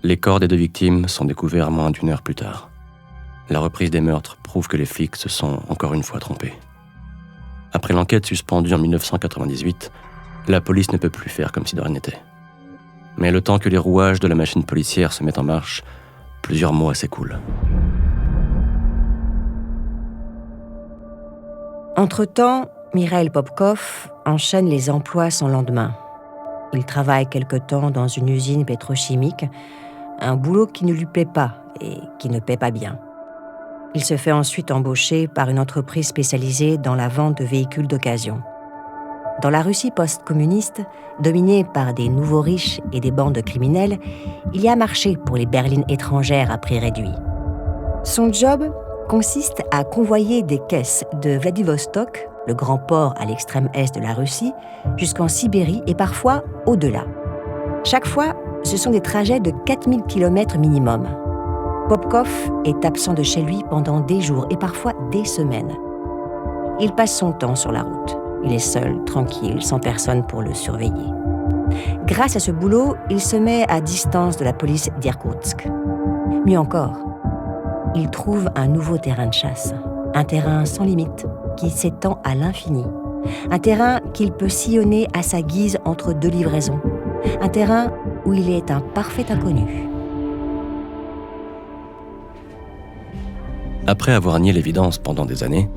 Les corps des 2 victimes sont découverts moins d'1 heure plus tard. La reprise des meurtres prouve que les flics se sont encore une fois trompés. Après l'enquête suspendue en 1998, la police ne peut plus faire comme si de rien n'était. Mais le temps que les rouages de la machine policière se mettent en marche, plusieurs mois s'écoulent. Entre-temps, Mikhail Popkov enchaîne les emplois sans lendemain. Il travaille quelque temps dans une usine pétrochimique, un boulot qui ne lui plaît pas et qui ne paie pas bien. Il se fait ensuite embaucher par une entreprise spécialisée dans la vente de véhicules d'occasion. Dans la Russie post-communiste, dominée par des nouveaux riches et des bandes criminelles, il y a marché pour les berlines étrangères à prix réduit. Son job consiste à convoyer des caisses de Vladivostok le grand port à l'extrême est de la Russie, jusqu'en Sibérie et parfois au-delà. Chaque fois, ce sont des trajets de 4000 km minimum. Popkov est absent de chez lui pendant des jours et parfois des semaines. Il passe son temps sur la route. Il est seul, tranquille, sans personne pour le surveiller. Grâce à ce boulot, il se met à distance de la police d'Irkoutsk. Mieux encore, il trouve un nouveau terrain de chasse, un terrain sans limite qui s'étend à l'infini, un terrain qu'il peut sillonner à sa guise entre deux livraisons, un terrain où il est un parfait inconnu. Après avoir nié l'évidence pendant des années,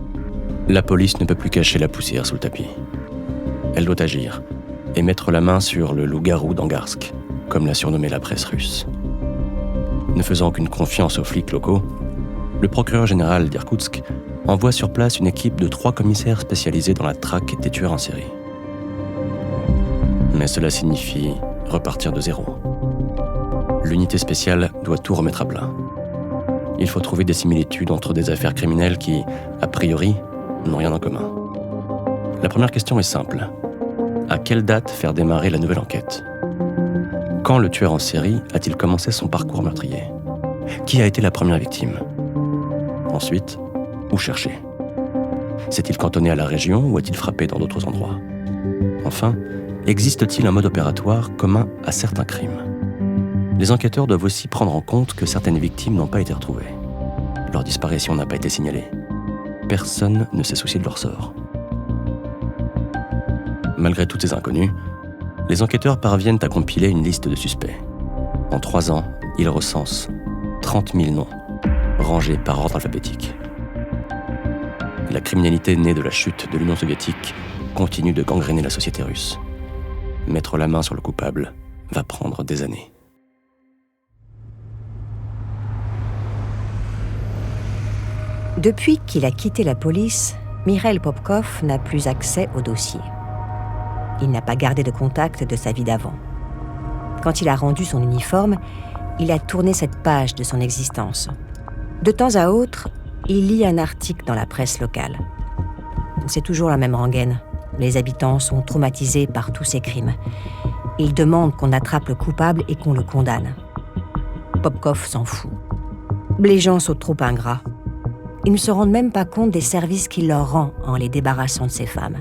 la police ne peut plus cacher la poussière sous le tapis. Elle doit agir et mettre la main sur le loup-garou d'Angarsk, comme l'a surnommé la presse russe. Ne faisant aucune confiance aux flics locaux, le procureur général d'Irkoutsk envoie sur place une équipe de 3 commissaires spécialisés dans la traque des tueurs en série. Mais cela signifie repartir de zéro. L'unité spéciale doit tout remettre à plat. Il faut trouver des similitudes entre des affaires criminelles qui, a priori, n'ont rien en commun. La première question est simple. À quelle date faire démarrer la nouvelle enquête ? Quand le tueur en série a-t-il commencé son parcours meurtrier ? Qui a été la première victime ? Ensuite, où chercher ? S'est-il cantonné à la région ou a-t-il frappé dans d'autres endroits ? Enfin, existe-t-il un mode opératoire commun à certains crimes ? Les enquêteurs doivent aussi prendre en compte que certaines victimes n'ont pas été retrouvées. Leur disparition n'a pas été signalée. Personne ne s'est soucié de leur sort. Malgré toutes ces inconnues, les enquêteurs parviennent à compiler une liste de suspects. En 3 ans, ils recensent 30 000 noms, rangés par ordre alphabétique. La criminalité née de la chute de l'Union soviétique continue de gangréner la société russe. Mettre la main sur le coupable va prendre des années. Depuis qu'il a quitté la police, Mikhail Popkov n'a plus accès au dossier. Il n'a pas gardé de contact de sa vie d'avant. Quand il a rendu son uniforme, il a tourné cette page de son existence. De temps à autre, il lit un article dans la presse locale. C'est toujours la même rengaine. Les habitants sont traumatisés par tous ces crimes. Ils demandent qu'on attrape le coupable et qu'on le condamne. Popkov s'en fout. Les gens sont trop ingrats. Ils ne se rendent même pas compte des services qu'il leur rend en les débarrassant de ces femmes.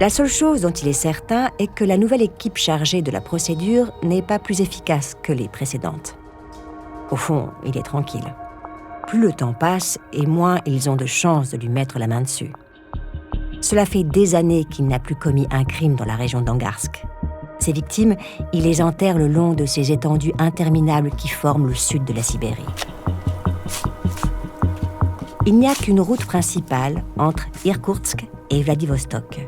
La seule chose dont il est certain est que la nouvelle équipe chargée de la procédure n'est pas plus efficace que les précédentes. Au fond, il est tranquille. Plus le temps passe et moins ils ont de chances de lui mettre la main dessus. Cela fait des années qu'il n'a plus commis un crime dans la région d'Angarsk. Ses victimes, il les enterre le long de ces étendues interminables qui forment le sud de la Sibérie. Il n'y a qu'une route principale entre Irkoutsk et Vladivostok.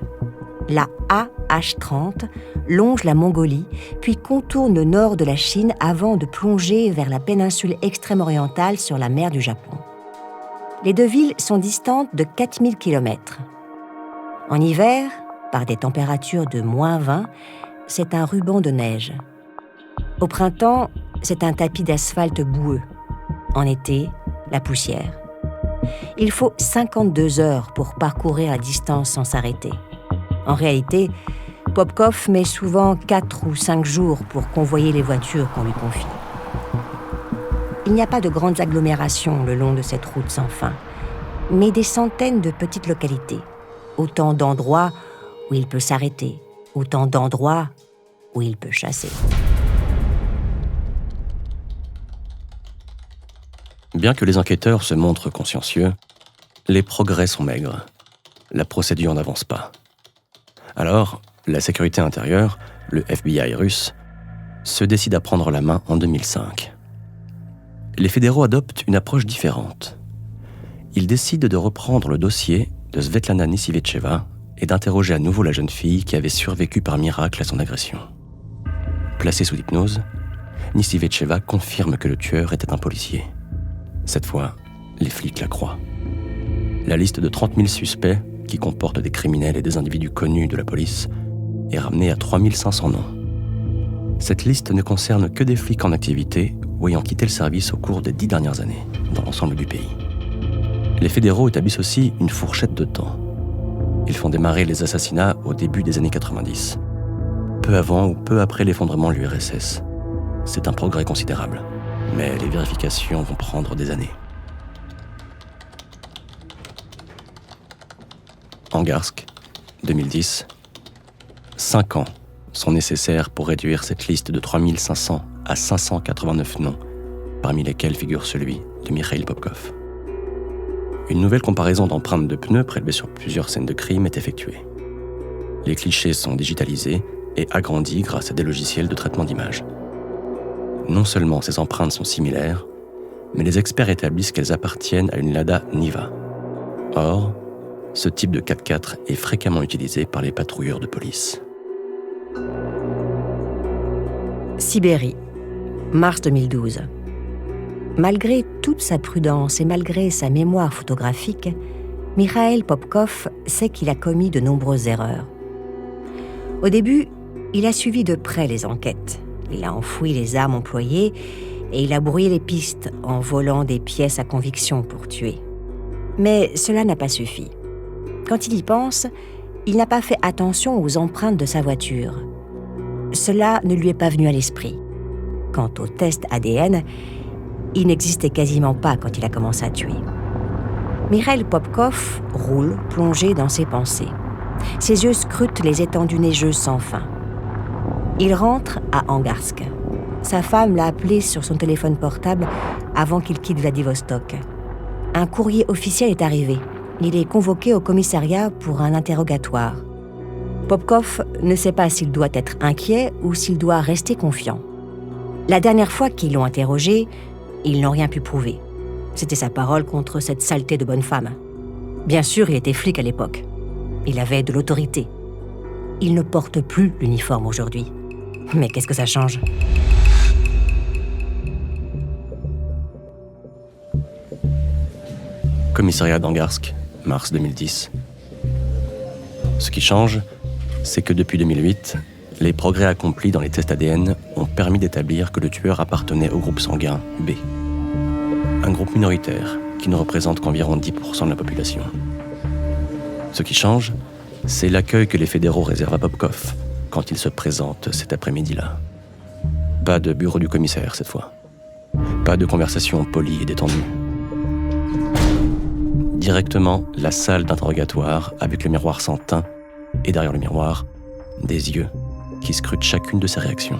La AH-30 longe la Mongolie, puis contourne le nord de la Chine avant de plonger vers la péninsule extrême-orientale sur la mer du Japon. Les deux villes sont distantes de 4000 km. En hiver, par des températures de -20, c'est un ruban de neige. Au printemps, c'est un tapis d'asphalte boueux. En été, la poussière. Il faut 52 heures pour parcourir la distance sans s'arrêter. En réalité, Popkov met souvent 4 ou 5 jours pour convoyer les voitures qu'on lui confie. Il n'y a pas de grandes agglomérations le long de cette route sans fin, mais des centaines de petites localités. Autant d'endroits où il peut s'arrêter, autant d'endroits où il peut chasser. Bien que les enquêteurs se montrent consciencieux, les progrès sont maigres. La procédure n'avance pas. Alors, la sécurité intérieure, le FBI russe, se décide à prendre la main en 2005. Les fédéraux adoptent une approche différente. Ils décident de reprendre le dossier de Svetlana Nisivecheva et d'interroger à nouveau la jeune fille qui avait survécu par miracle à son agression. Placée sous hypnose, Nisivecheva confirme que le tueur était un policier. Cette fois, les flics la croient. La liste de 30 000 suspects, qui comporte des criminels et des individus connus de la police, est ramenée à 3500 noms. Cette liste ne concerne que des flics en activité ou ayant quitté le service au cours des 10 dernières années, dans l'ensemble du pays. Les fédéraux établissent aussi une fourchette de temps. Ils font démarrer les assassinats au début des années 90, peu avant ou peu après l'effondrement de l'URSS. C'est un progrès considérable, mais les vérifications vont prendre des années. Angarsk, 2010. 5 ans sont nécessaires pour réduire cette liste de 3500 à 589 noms, parmi lesquels figure celui de Mikhail Popkov. Une nouvelle comparaison d'empreintes de pneus prélevées sur plusieurs scènes de crime est effectuée. Les clichés sont digitalisés et agrandis grâce à des logiciels de traitement d'images. Non seulement ces empreintes sont similaires, mais les experts établissent qu'elles appartiennent à une Lada Niva. Or, ce type de 4x4 est fréquemment utilisé par les patrouilleurs de police. Sibérie, mars 2012. Malgré toute sa prudence et malgré sa mémoire photographique, Mikhail Popkov sait qu'il a commis de nombreuses erreurs. Au début, il a suivi de près les enquêtes. Il a enfoui les armes employées et il a brouillé les pistes en volant des pièces à conviction pour tuer. Mais cela n'a pas suffi. Quand il y pense, il n'a pas fait attention aux empreintes de sa voiture. Cela ne lui est pas venu à l'esprit. Quant au test ADN, il n'existait quasiment pas quand il a commencé à tuer. Mikhail Popkov roule, plongé dans ses pensées. Ses yeux scrutent les étendues neigeuses sans fin. Il rentre à Angarsk. Sa femme l'a appelé sur son téléphone portable avant qu'il quitte Vladivostok. Un courrier officiel est arrivé. Il est convoqué au commissariat pour un interrogatoire. Popkov ne sait pas s'il doit être inquiet ou s'il doit rester confiant. La dernière fois qu'ils l'ont interrogé, ils n'ont rien pu prouver. C'était sa parole contre cette saleté de bonne femme. Bien sûr, il était flic à l'époque. Il avait de l'autorité. Il ne porte plus l'uniforme aujourd'hui. Mais qu'est-ce que ça change ? Commissariat d'Angarsk, mars 2010. Ce qui change, c'est que depuis 2008, les progrès accomplis dans les tests ADN ont permis d'établir que le tueur appartenait au groupe sanguin B. Un groupe minoritaire qui ne représente qu'environ 10% de la population. Ce qui change, c'est l'accueil que les fédéraux réservent à Popkov quand il se présente cet après-midi-là. Pas de bureau du commissaire cette fois. Pas de conversation polie et détendue. Directement, la salle d'interrogatoire avec le miroir sans teint et derrière le miroir, des yeux qui scrutent chacune de ses réactions.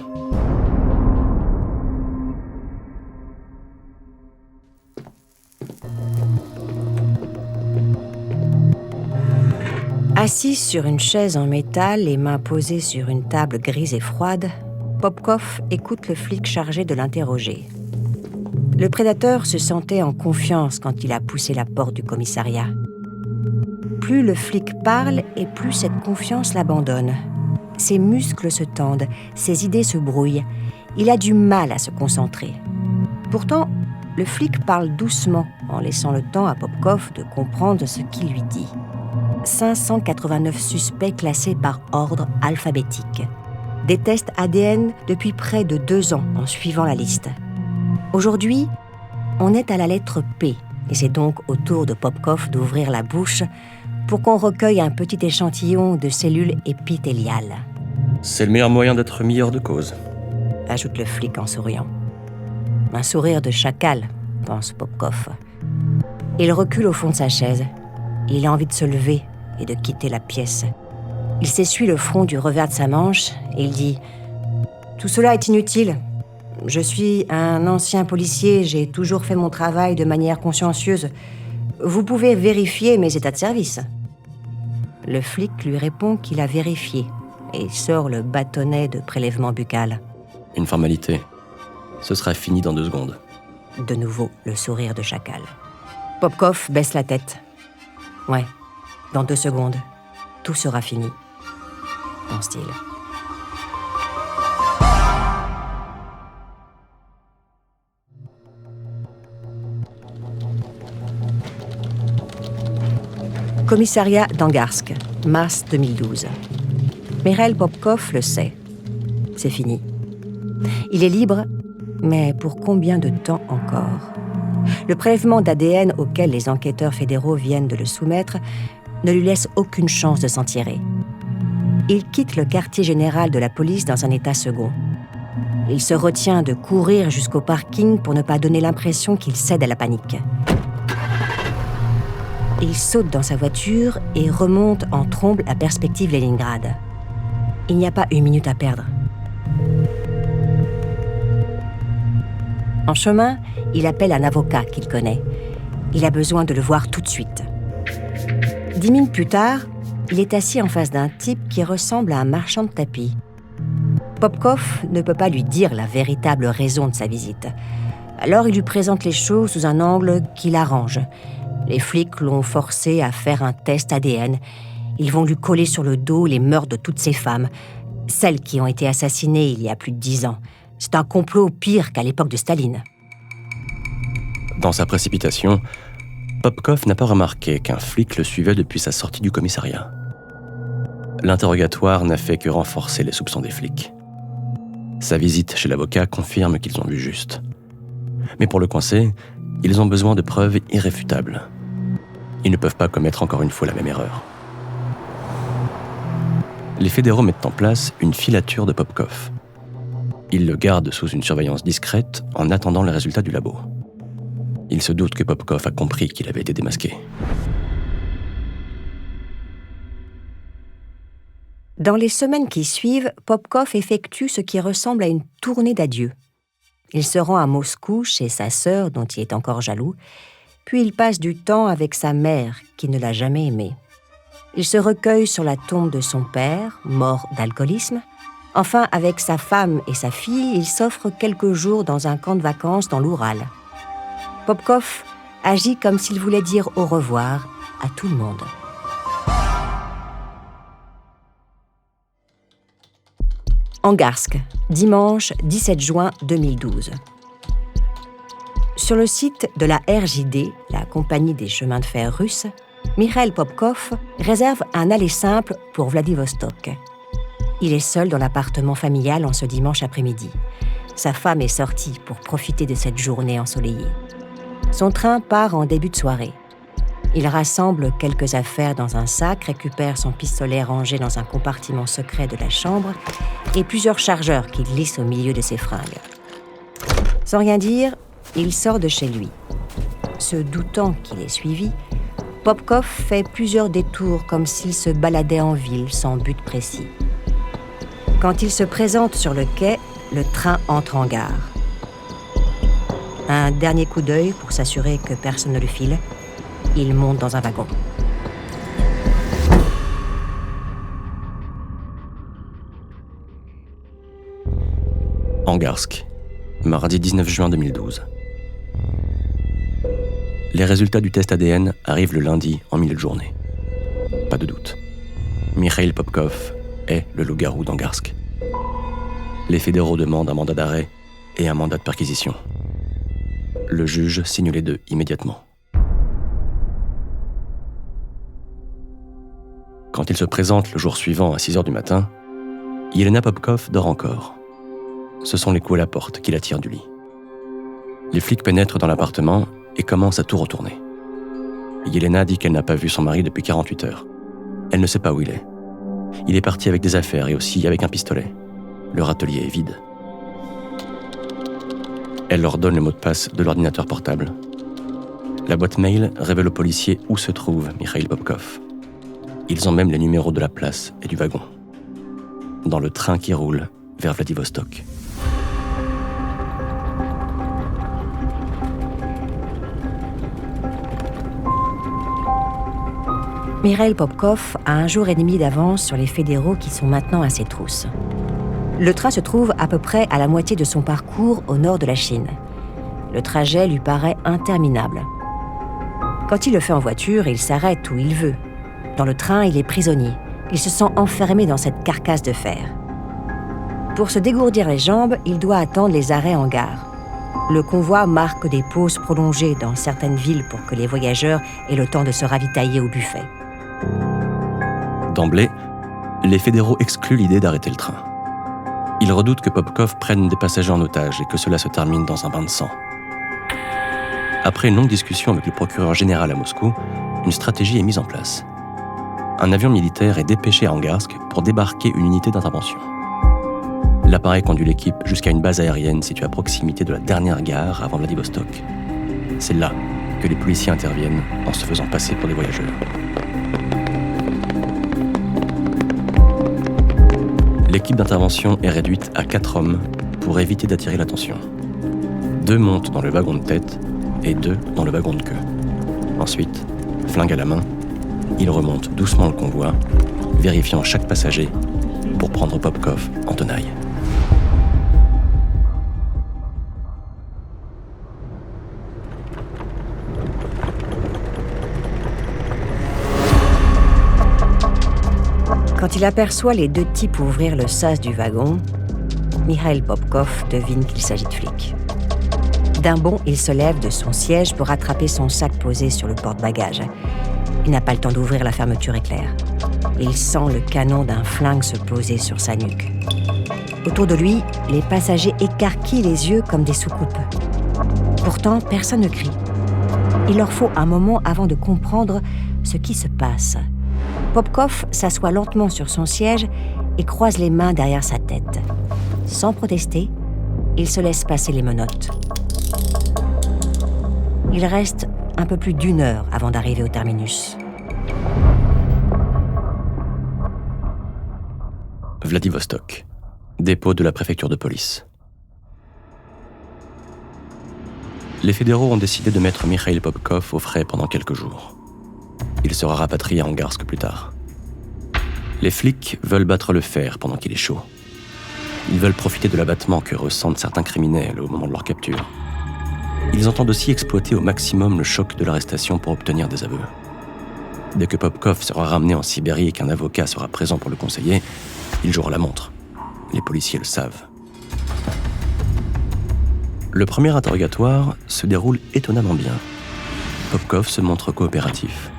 Assis sur une chaise en métal, les mains posées sur une table grise et froide, Popkov écoute le flic chargé de l'interroger. Le prédateur se sentait en confiance quand il a poussé la porte du commissariat. Plus le flic parle et plus cette confiance l'abandonne. Ses muscles se tendent, ses idées se brouillent. Il a du mal à se concentrer. Pourtant, le flic parle doucement en laissant le temps à Popkov de comprendre ce qu'il lui dit. 589 suspects classés par ordre alphabétique. Des tests ADN depuis près de 2 ans en suivant la liste. Aujourd'hui, on est à la lettre P et c'est donc au tour de Popkov d'ouvrir la bouche pour qu'on recueille un petit échantillon de cellules épithéliales. C'est le meilleur moyen d'être mis hors de cause, ajoute le flic en souriant. Un sourire de chacal, pense Popkov. Il recule au fond de sa chaise. Il a envie de se lever et de quitter la pièce. Il s'essuie le front du revers de sa manche et il dit « Tout cela est inutile. Je suis un ancien policier, j'ai toujours fait mon travail de manière consciencieuse. Vous pouvez vérifier mes états de service. » Le flic lui répond qu'il a vérifié et sort le bâtonnet de prélèvement buccal. Une formalité. Ce sera fini dans 2 secondes. De nouveau, le sourire de chacal. Popkov baisse la tête. Ouais, dans 2 secondes, tout sera fini, pense-t-il. Commissariat d'Angarsk, mars 2012. Mikhail Popkov le sait. C'est fini. Il est libre, mais pour combien de temps encore ? Le prélèvement d'ADN auquel les enquêteurs fédéraux viennent de le soumettre ne lui laisse aucune chance de s'en tirer. Il quitte le quartier général de la police dans un état second. Il se retient de courir jusqu'au parking pour ne pas donner l'impression qu'il cède à la panique. Il saute dans sa voiture et remonte en trombe la perspective Leningrad. Il n'y a pas une minute à perdre. En chemin, il appelle un avocat qu'il connaît. Il a besoin de le voir tout de suite. 10 minutes plus tard, il est assis en face d'un type qui ressemble à un marchand de tapis. Popkov ne peut pas lui dire la véritable raison de sa visite. Alors il lui présente les choses sous un angle qui l'arrange. Les flics l'ont forcé à faire un test ADN. Ils vont lui coller sur le dos les meurtres de toutes ces femmes, celles qui ont été assassinées il y a plus de 10 ans. C'est un complot pire qu'à l'époque de Staline. Dans sa précipitation, Popkov n'a pas remarqué qu'un flic le suivait depuis sa sortie du commissariat. L'interrogatoire n'a fait que renforcer les soupçons des flics. Sa visite chez l'avocat confirme qu'ils ont vu juste. Mais pour le coincer, ils ont besoin de preuves irréfutables. Ils ne peuvent pas commettre encore une fois la même erreur. Les fédéraux mettent en place une filature de Popkov. Ils le gardent sous une surveillance discrète en attendant les résultats du labo. Ils se doutent que Popkov a compris qu'il avait été démasqué. Dans les semaines qui suivent, Popkov effectue ce qui ressemble à une tournée d'adieu. Il se rend à Moscou chez sa sœur, dont il est encore jaloux, puis il passe du temps avec sa mère, qui ne l'a jamais aimé. Il se recueille sur la tombe de son père, mort d'alcoolisme. Enfin, avec sa femme et sa fille, il s'offre quelques jours dans un camp de vacances dans l'Oural. Popkov agit comme s'il voulait dire au revoir à tout le monde. Angarsk, dimanche 17 juin 2012. Sur le site de la RJD, la compagnie des chemins de fer russes, Mikhail Popkov réserve un aller simple pour Vladivostok. Il est seul dans l'appartement familial en ce dimanche après-midi. Sa femme est sortie pour profiter de cette journée ensoleillée. Son train part en début de soirée. Il rassemble quelques affaires dans un sac, récupère son pistolet rangé dans un compartiment secret de la chambre et plusieurs chargeurs qu'il glisse au milieu de ses fringues. Sans rien dire, il sort de chez lui. Se doutant qu'il est suivi, Popkov fait plusieurs détours comme s'il se baladait en ville sans but précis. Quand il se présente sur le quai, le train entre en gare. Un dernier coup d'œil pour s'assurer que personne ne le file. Il monte dans un wagon. Angarsk, mardi 19 juin 2012. Les résultats du test ADN arrivent le lundi en milieu de journée. Pas de doute. Mikhail Popkov est le loup-garou d'Angarsk. Les fédéraux demandent un mandat d'arrêt et un mandat de perquisition. Le juge signe les deux immédiatement. Quand il se présente le jour suivant à 6h du matin, Yelena Popkov dort encore. Ce sont les coups à la porte qui la tirent du lit. Les flics pénètrent dans l'appartement et commencent à tout retourner. Yelena dit qu'elle n'a pas vu son mari depuis 48 heures. Elle ne sait pas où il est. Il est parti avec des affaires et aussi avec un pistolet. Leur atelier est vide. Elle leur donne le mot de passe de l'ordinateur portable. La boîte mail révèle aux policiers où se trouve Mikhail Popkov. Ils ont même les numéros de la place et du wagon. Dans le train qui roule vers Vladivostok. Mikhail Popkov a un jour et demi d'avance sur les fédéraux qui sont maintenant à ses trousses. Le train se trouve à peu près à la moitié de son parcours au nord de la Chine. Le trajet lui paraît interminable. Quand il le fait en voiture, il s'arrête où il veut. Dans le train, il est prisonnier. Il se sent enfermé dans cette carcasse de fer. Pour se dégourdir les jambes, il doit attendre les arrêts en gare. Le convoi marque des pauses prolongées dans certaines villes pour que les voyageurs aient le temps de se ravitailler au buffet. D'emblée, les fédéraux excluent l'idée d'arrêter le train. Ils redoutent que Popkov prenne des passagers en otage et que cela se termine dans un bain de sang. Après une longue discussion avec le procureur général à Moscou, une stratégie est mise en place. Un avion militaire est dépêché à Angarsk pour débarquer une unité d'intervention. L'appareil conduit l'équipe jusqu'à une base aérienne située à proximité de la dernière gare avant Vladivostok. C'est là que les policiers interviennent en se faisant passer pour des voyageurs. L'équipe d'intervention est réduite à 4 hommes pour éviter d'attirer l'attention. 2 montent dans le wagon de tête et 2 dans le wagon de queue. Ensuite, flingue à la main, ils remontent doucement le convoi, vérifiant chaque passager pour prendre Popkov en tenaille. Quand il aperçoit les 2 types ouvrir le sas du wagon, Mikhail Popkov devine qu'il s'agit de flics. D'un bond, il se lève de son siège pour attraper son sac posé sur le porte-bagages. Il n'a pas le temps d'ouvrir la fermeture éclair. Il sent le canon d'un flingue se poser sur sa nuque. Autour de lui, les passagers écarquillent les yeux comme des soucoupes. Pourtant, personne ne crie. Il leur faut un moment avant de comprendre ce qui se passe. Popkov s'assoit lentement sur son siège et croise les mains derrière sa tête. Sans protester, il se laisse passer les menottes. Il reste un peu plus d'1 heure avant d'arriver au terminus. Vladivostok, dépôt de la préfecture de police. Les fédéraux ont décidé de mettre Mikhail Popkov au frais pendant quelques jours. Il sera rapatrié à Angarsk plus tard. Les flics veulent battre le fer pendant qu'il est chaud. Ils veulent profiter de l'abattement que ressentent certains criminels au moment de leur capture. Ils entendent aussi exploiter au maximum le choc de l'arrestation pour obtenir des aveux. Dès que Popkov sera ramené en Sibérie et qu'un avocat sera présent pour le conseiller, il jouera la montre. Les policiers le savent. Le premier interrogatoire se déroule étonnamment bien. Popkov se montre coopératif.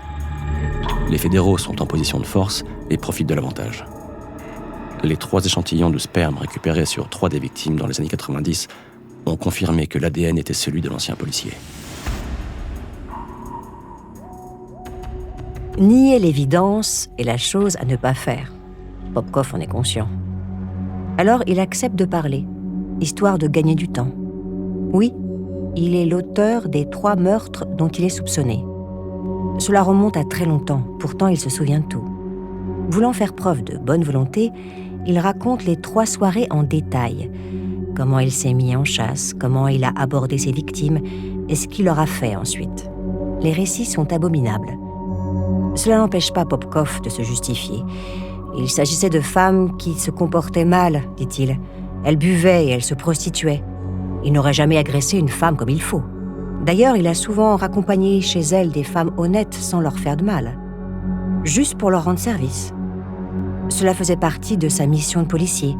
Les fédéraux sont en position de force et profitent de l'avantage. Les 3 échantillons de sperme récupérés sur 3 des victimes dans les années 90 ont confirmé que l'ADN était celui de l'ancien policier. Nier l'évidence est la chose à ne pas faire. Popkov en est conscient. Alors il accepte de parler, histoire de gagner du temps. Oui, il est l'auteur des 3 meurtres dont il est soupçonné. Cela remonte à très longtemps, pourtant il se souvient de tout. Voulant faire preuve de bonne volonté, il raconte les 3 soirées en détail. Comment il s'est mis en chasse, comment il a abordé ses victimes et ce qu'il leur a fait ensuite. Les récits sont abominables. Cela n'empêche pas Popkov de se justifier. Il s'agissait de femmes qui se comportaient mal, dit-il. Elles buvaient et elles se prostituaient. Il n'aurait jamais agressé une femme comme il faut. D'ailleurs, il a souvent raccompagné chez elles des femmes honnêtes sans leur faire de mal, juste pour leur rendre service. Cela faisait partie de sa mission de policier,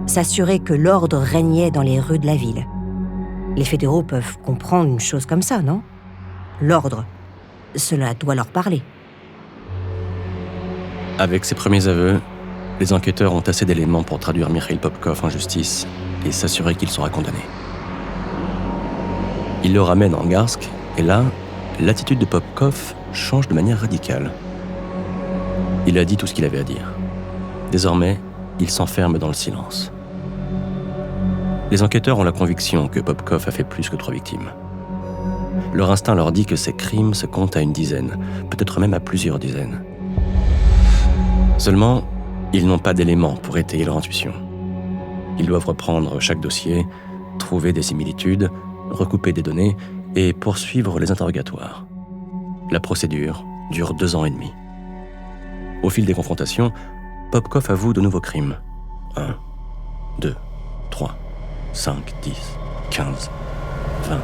s'assurer que l'ordre régnait dans les rues de la ville. Les fédéraux peuvent comprendre une chose comme ça, non ? L'ordre, cela doit leur parler. Avec ses premiers aveux, les enquêteurs ont assez d'éléments pour traduire Mikhail Popkov en justice et s'assurer qu'il sera condamné. Il le ramène en Angarsk, et là, l'attitude de Popkov change de manière radicale. Il a dit tout ce qu'il avait à dire. Désormais, il s'enferme dans le silence. Les enquêteurs ont la conviction que Popkov a fait plus que 3 victimes. Leur instinct leur dit que ces crimes se comptent à une dizaine, peut-être même à plusieurs dizaines. Seulement, ils n'ont pas d'éléments pour étayer leur intuition. Ils doivent reprendre chaque dossier, trouver des similitudes, recouper des données et poursuivre les interrogatoires. La procédure dure 2 ans et demi. Au fil des confrontations, Popkov avoue de nouveaux crimes. 1, 2, 3, 5, 10, 15, 20,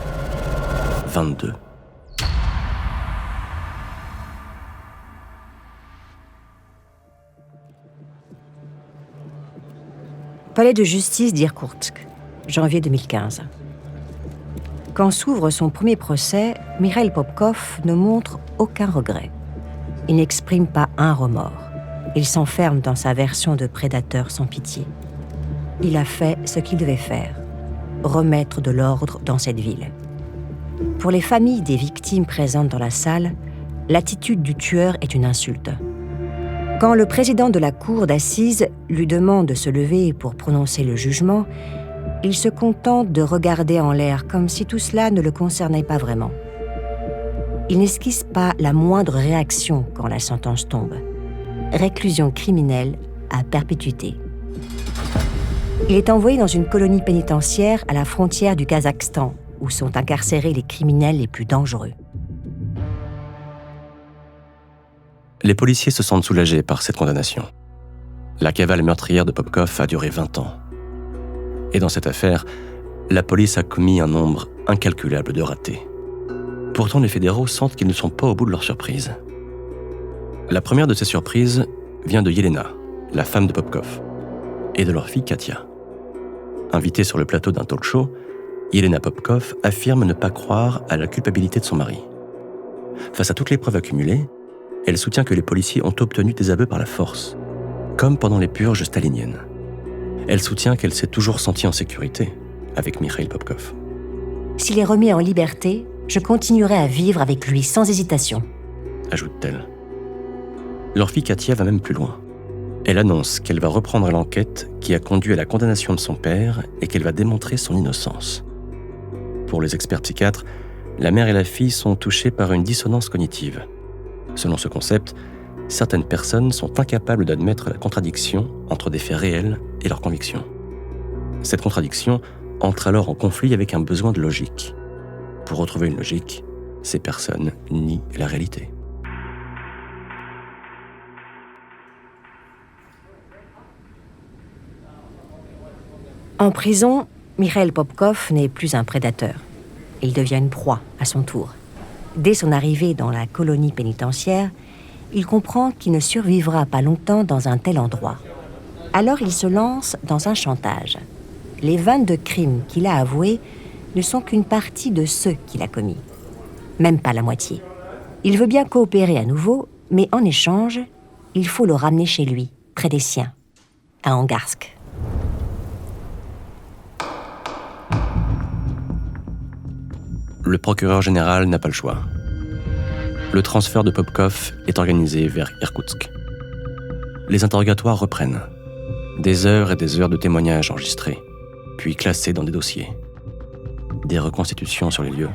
22. Palais de justice d'Irkoutsk, janvier 2015. Quand s'ouvre son premier procès, Mikhail Popkov ne montre aucun regret. Il n'exprime pas un remords. Il s'enferme dans sa version de prédateur sans pitié. Il a fait ce qu'il devait faire, remettre de l'ordre dans cette ville. Pour les familles des victimes présentes dans la salle, l'attitude du tueur est une insulte. Quand le président de la cour d'assises lui demande de se lever pour prononcer le jugement, il se contente de regarder en l'air comme si tout cela ne le concernait pas vraiment. Il n'esquisse pas la moindre réaction quand la sentence tombe. Réclusion criminelle à perpétuité. Il est envoyé dans une colonie pénitentiaire à la frontière du Kazakhstan, où sont incarcérés les criminels les plus dangereux. Les policiers se sentent soulagés par cette condamnation. La cavale meurtrière de Popkov a duré 20 ans. Et dans cette affaire, la police a commis un nombre incalculable de ratés. Pourtant, les fédéraux sentent qu'ils ne sont pas au bout de leur surprise. La première de ces surprises vient de Yelena, la femme de Popkov, et de leur fille Katia. Invitée sur le plateau d'un talk show, Yelena Popkov affirme ne pas croire à la culpabilité de son mari. Face à toutes les preuves accumulées, elle soutient que les policiers ont obtenu des aveux par la force, comme pendant les purges staliniennes. Elle soutient qu'elle s'est toujours sentie en sécurité avec Mikhail Popkov. S'il est remis en liberté, je continuerai à vivre avec lui sans hésitation, ajoute-t-elle. Leur fille Katia va même plus loin. Elle annonce qu'elle va reprendre l'enquête qui a conduit à la condamnation de son père et qu'elle va démontrer son innocence. Pour les experts psychiatres, la mère et la fille sont touchées par une dissonance cognitive. Selon ce concept, certaines personnes sont incapables d'admettre la contradiction entre des faits réels et leurs convictions. Cette contradiction entre alors en conflit avec un besoin de logique. Pour retrouver une logique, ces personnes nient la réalité. En prison, Mikhail Popkov n'est plus un prédateur. Il devient une proie à son tour. Dès son arrivée dans la colonie pénitentiaire, il comprend qu'il ne survivra pas longtemps dans un tel endroit. Alors il se lance dans un chantage. Les 22 crimes qu'il a avoués ne sont qu'une partie de ceux qu'il a commis. Même pas la moitié. Il veut bien coopérer à nouveau, mais en échange, il faut le ramener chez lui, près des siens, à Angarsk. Le procureur général n'a pas le choix. Le transfert de Popkov est organisé vers Irkoutsk. Les interrogatoires reprennent. Des heures et des heures de témoignages enregistrés, puis classés dans des dossiers. Des reconstitutions sur les lieux.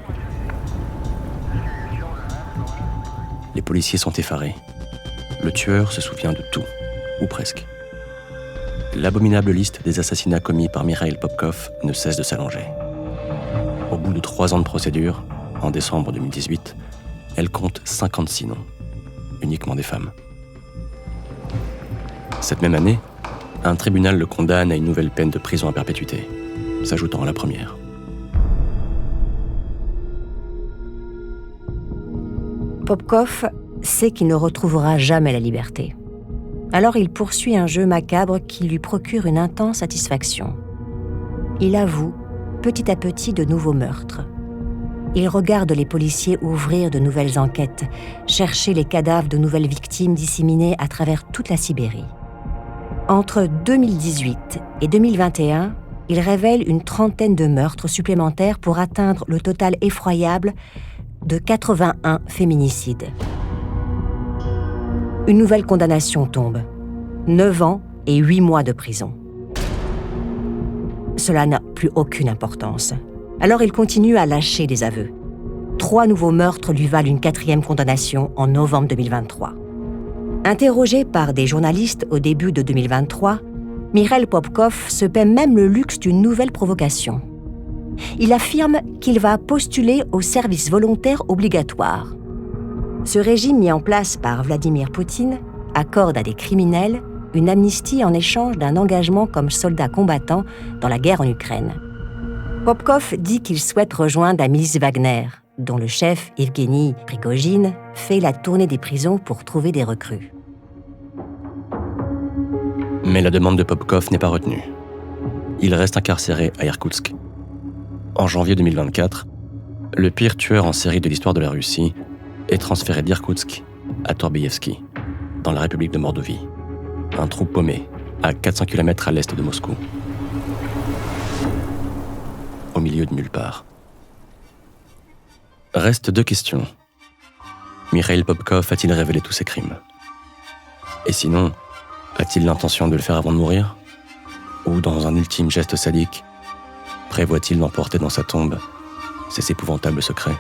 Les policiers sont effarés. Le tueur se souvient de tout, ou presque. L'abominable liste des assassinats commis par Mikhail Popkov ne cesse de s'allonger. Au bout de 3 ans de procédure, en décembre 2018, elle compte 56 noms, uniquement des femmes. Cette même année, un tribunal le condamne à une nouvelle peine de prison à perpétuité, s'ajoutant à la première. Popkov sait qu'il ne retrouvera jamais la liberté. Alors il poursuit un jeu macabre qui lui procure une intense satisfaction. Il avoue, petit à petit, de nouveaux meurtres. Il regarde les policiers ouvrir de nouvelles enquêtes, chercher les cadavres de nouvelles victimes disséminées à travers toute la Sibérie. Entre 2018 et 2021, il révèle une trentaine de meurtres supplémentaires pour atteindre le total effroyable de 81 féminicides. Une nouvelle condamnation tombe. 9 ans et 8 mois de prison. Cela n'a plus aucune importance. Alors il continue à lâcher des aveux. 3 nouveaux meurtres lui valent une 4e condamnation en novembre 2023. Interrogé par des journalistes au début de 2023, Mikhail Popkov se paie même le luxe d'une nouvelle provocation. Il affirme qu'il va postuler au service volontaire obligatoire. Ce régime mis en place par Vladimir Poutine accorde à des criminels une amnistie en échange d'un engagement comme soldat combattant dans la guerre en Ukraine. Popkov dit qu'il souhaite rejoindre la milice Wagner, dont le chef, Evgeny Prigojine, fait la tournée des prisons pour trouver des recrues. Mais la demande de Popkov n'est pas retenue. Il reste incarcéré à Irkoutsk. En janvier 2024, le pire tueur en série de l'histoire de la Russie est transféré d'Irkoutsk à Torbievski, dans la République de Mordovie, un trou paumé à 400 km à l'est de Moscou, au milieu de nulle part. Restent 2 questions. Mikhail Popkov a-t-il révélé tous ses crimes? Et sinon, a-t-il l'intention de le faire avant de mourir? Ou dans un ultime geste sadique, prévoit-il d'emporter dans sa tombe ses épouvantables secrets?